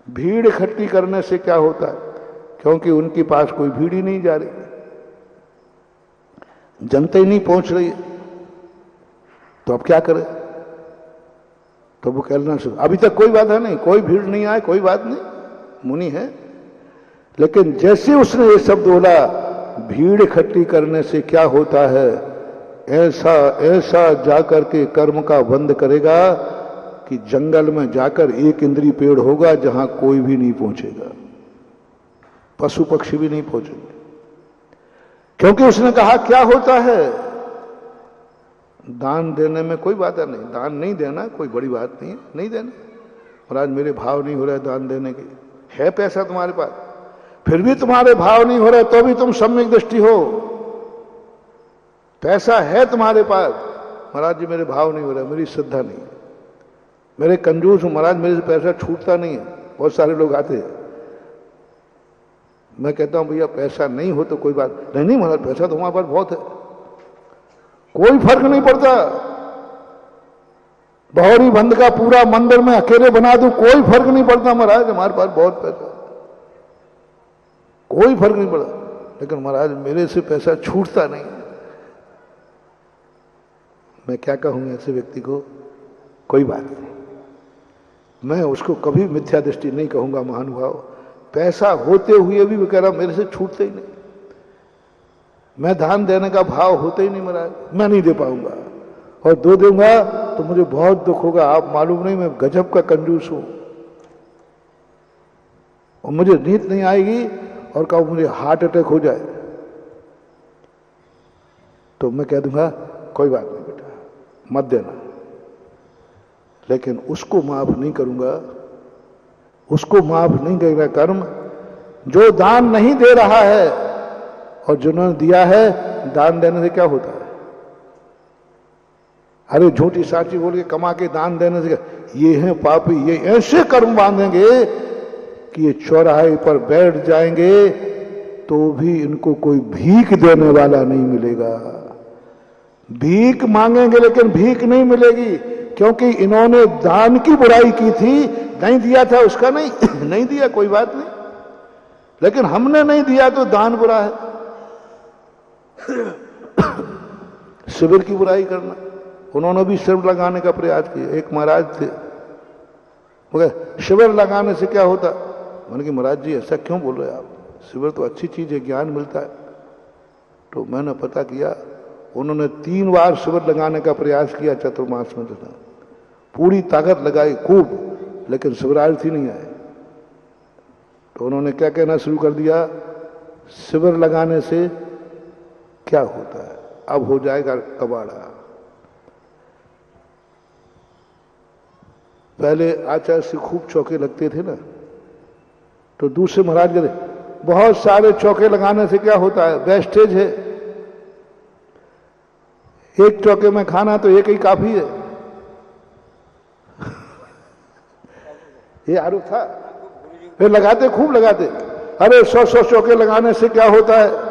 भीड़ इकट्ठी करने से क्या होता है, क्योंकि उनके पास कोई भीड़ ही नहीं जा रही, जनता ही नहीं पहुंच रही, तो अब क्या करें? तो वो कहना शुरू, अभी तक कोई बात है नहीं, कोई भीड़ नहीं आए, कोई बात नहीं, मुनि है। लेकिन जैसे उसने ये शब्द बोला, भीड़ इकट्ठी करने से क्या होता है, ऐसा ऐसा जाकर के कर्म का बंद करेगा कि जंगल में जाकर एक इंद्री पेड़ होगा जहां कोई भी नहीं पहुंचेगा, पशु पक्षी भी नहीं पहुंचेंगे। क्योंकि उसने कहा क्या होता है, दान देने में कोई बात नहीं, दान नहीं देना कोई बड़ी बात नहीं है, नहीं देना। महाराज मेरे भाव नहीं हो रहे दान देने के, है पैसा तुम्हारे पास, फिर भी तुम्हारे भाव नहीं हो रहे तो भी तुम सम्यक दृष्टि हो, पैसा है तुम्हारे पास, महाराज जी मेरे भाव नहीं हो रहे, मेरी श्रद्धा नहीं है, मेरे कंजूस हूं महाराज, मेरे से पैसा छूटता नहीं है। बहुत सारे लोग आते हैं, मैं कहता हूं भैया पैसा नहीं हो तो कोई बात नहीं, महाराज पैसा तो हमारे पास बहुत है, कोई फर्क नहीं पड़ता। बहौरी बंद का पूरा मंदिर में अकेले बना दूं, कोई फर्क नहीं पड़ता महाराज, हमारे पास बहुत पैसा, कोई फर्क नहीं पड़ता। लेकिन महाराज मेरे से पैसा छूटता नहीं। मैं क्या कहूं ऐसे व्यक्ति को? कोई बात नहीं, मैं उसको कभी मिथ्या दृष्टि नहीं कहूंगा। महानुभाव, पैसा होते हुए भी वो कह रहा मेरे से छूटते ही नहीं, मैं दान देने का भाव होते ही नहीं महाराज, मैं नहीं दे पाऊंगा, और दो दूंगा तो मुझे बहुत दुख होगा। आप मालूम नहीं मैं गजब का कंजूस हूं, और मुझे नींद नहीं आएगी और कहा मुझे हार्ट अटैक हो जाए तो मैं कह दूंगा कोई बात नहीं बेटा, मत देना। लेकिन उसको माफ नहीं करूंगा, उसको माफ नहीं करेगा कर्म जो दान नहीं दे रहा है। और जिन्होंने दिया है, दान देने से क्या होता है? अरे झूठी साची बोल के कमा के दान देने से ये हैं पापी, ये ऐसे कर्म बांधेंगे कि ये चौराहे पर बैठ जाएंगे तो भी इनको कोई भीख देने वाला नहीं मिलेगा। भीख मांगेंगे लेकिन भीख नहीं मिलेगी, क्योंकि इन्होंने दान की बुराई की थी, नहीं दिया था उसका नहीं दिया, कोई बात नहीं, लेकिन हमने नहीं दिया तो दान बुरा है। शिविर की बुराई करना, उन्होंने भी शिविर लगाने का प्रयास किया। एक महाराज थे, शिविर लगाने से क्या होता? मैंने कहा महाराज जी ऐसा क्यों बोल रहे हैं आप, शिविर तो अच्छी चीज है, ज्ञान मिलता है। तो मैंने पता किया, उन्होंने 3 बार शिविर लगाने का प्रयास किया चतुर्मास में, पूरी ताकत लगाई खूब, लेकिन शिविरार्थी नहीं आए। तो उन्होंने क्या कहना शुरू कर दिया, शिविर लगाने से क्या होता है, अब हो जाएगा कबाड़ा। पहले आचार्य से खूब चौके लगते थे ना, तो दूसरे महाराज कहते बहुत सारे चौके लगाने से क्या होता है, वेस्टेज है, एक चौके में खाना तो एक ही काफी है। ये आरोप था, फिर लगाते खूब लगाते, अरे 100 चौके लगाने से क्या होता है,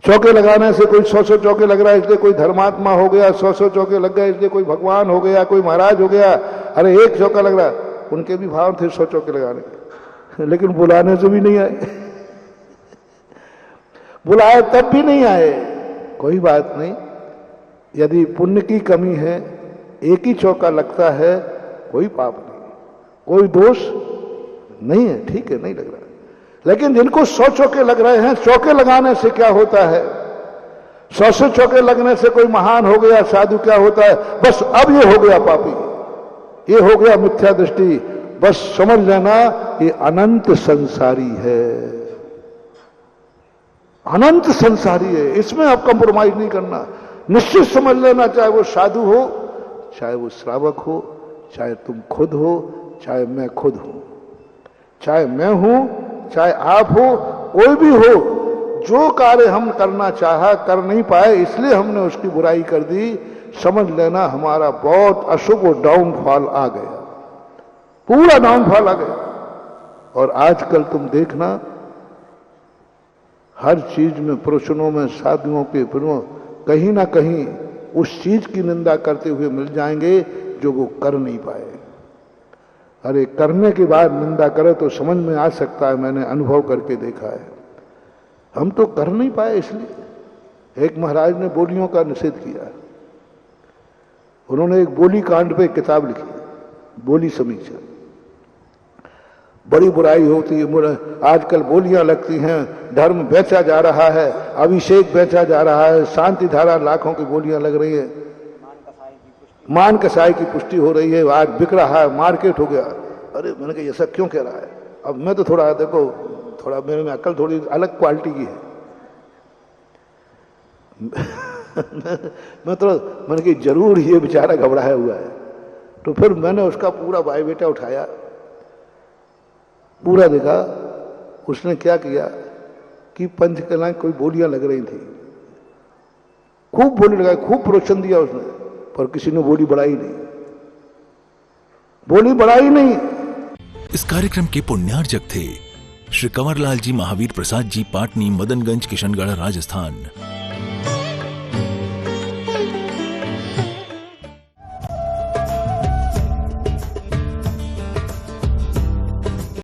चौके लगाने से कोई 100 चौके लग रहा है इसलिए कोई धर्मात्मा हो गया, 100 चौके लग गए इसलिए कोई भगवान हो गया, कोई महाराज हो गया। अरे एक चौका लग रहा है, उनके भी भाव थे 100 चौके लगाने के, लेकिन बुलाने से भी नहीं आए। बुलाए तब भी नहीं आए, कोई बात नहीं, यदि पुण्य की कमी है, एक ही चौका लगता है, कोई पाप नहीं, कोई दोष नहीं है, ठीक है, नहीं लग रहा। लेकिन जिनको 100 चौके लग रहे हैं, चौके लगाने से क्या होता है, 100 चौके लगने से कोई महान हो गया, साधु क्या होता है, बस अब ये हो गया पापी, ये हो गया मिथ्या दृष्टि, बस समझ लेना ये अनंत संसारी है, अनंत संसारी है, इसमें आप कंप्रोमाइज नहीं करना। निश्चित समझ लेना, चाहे वो साधु हो, चाहे वो श्रावक हो, चाहे तुम खुद हो, चाहे मैं खुद हूं, चाहे मैं हूं, चाहे आप हो, कोई भी हो, जो कार्य हम करना चाहा कर नहीं पाए, इसलिए हमने उसकी बुराई कर दी, समझ लेना हमारा बहुत अशुभ डाउनफॉल आ गया, पूरा डाउनफॉल आ गया। और आजकल तुम देखना हर चीज में, प्रवचनों में, साधुओं के फिल्मों, कहीं ना कहीं उस चीज की निंदा करते हुए मिल जाएंगे जो वो कर नहीं पाए। अरे करने के बाद निंदा करे तो समझ में आ सकता है, मैंने अनुभव करके देखा है, हम तो कर नहीं पाए। इसलिए एक महाराज ने बोलियों का निषेध किया, उन्होंने एक बोली कांड पे किताब लिखी, बोली समीक्षा। बड़ी बुराई होती है, आजकल बोलियां लगती हैं, धर्म बेचा जा रहा है, अभिषेक बेचा जा रहा है, शांति धारा लाखों की बोलियां लग रही है, मान कसाई की पुष्टि हो रही है, आज बिक रहा है, मार्केट हो गया। अरे मैंने कहा ऐसा क्यों कह रहा है? अब मैं तो थोड़ा देखो, थोड़ा मेरे में अकल थोड़ी अलग क्वालिटी की है। मैं तो मैंने कहा जरूर ये बेचारा घबराया हुआ है। तो फिर मैंने उसका पूरा बायोडेटा उठाया, पूरा देखा, उसने क्या किया कि पंचकला कोई बोलियां लग रही थी, खूब बोली लगाई, खूब प्रोत्साहन दिया उसने, पर किसी ने बोली बढ़ाई नहीं, बोली बढ़ाई नहीं। इस कार्यक्रम के पुण्यार्जक थे श्री कंवरलाल जी महावीर प्रसाद जी, पाटनी, मदनगंज, किशनगढ़, राजस्थान।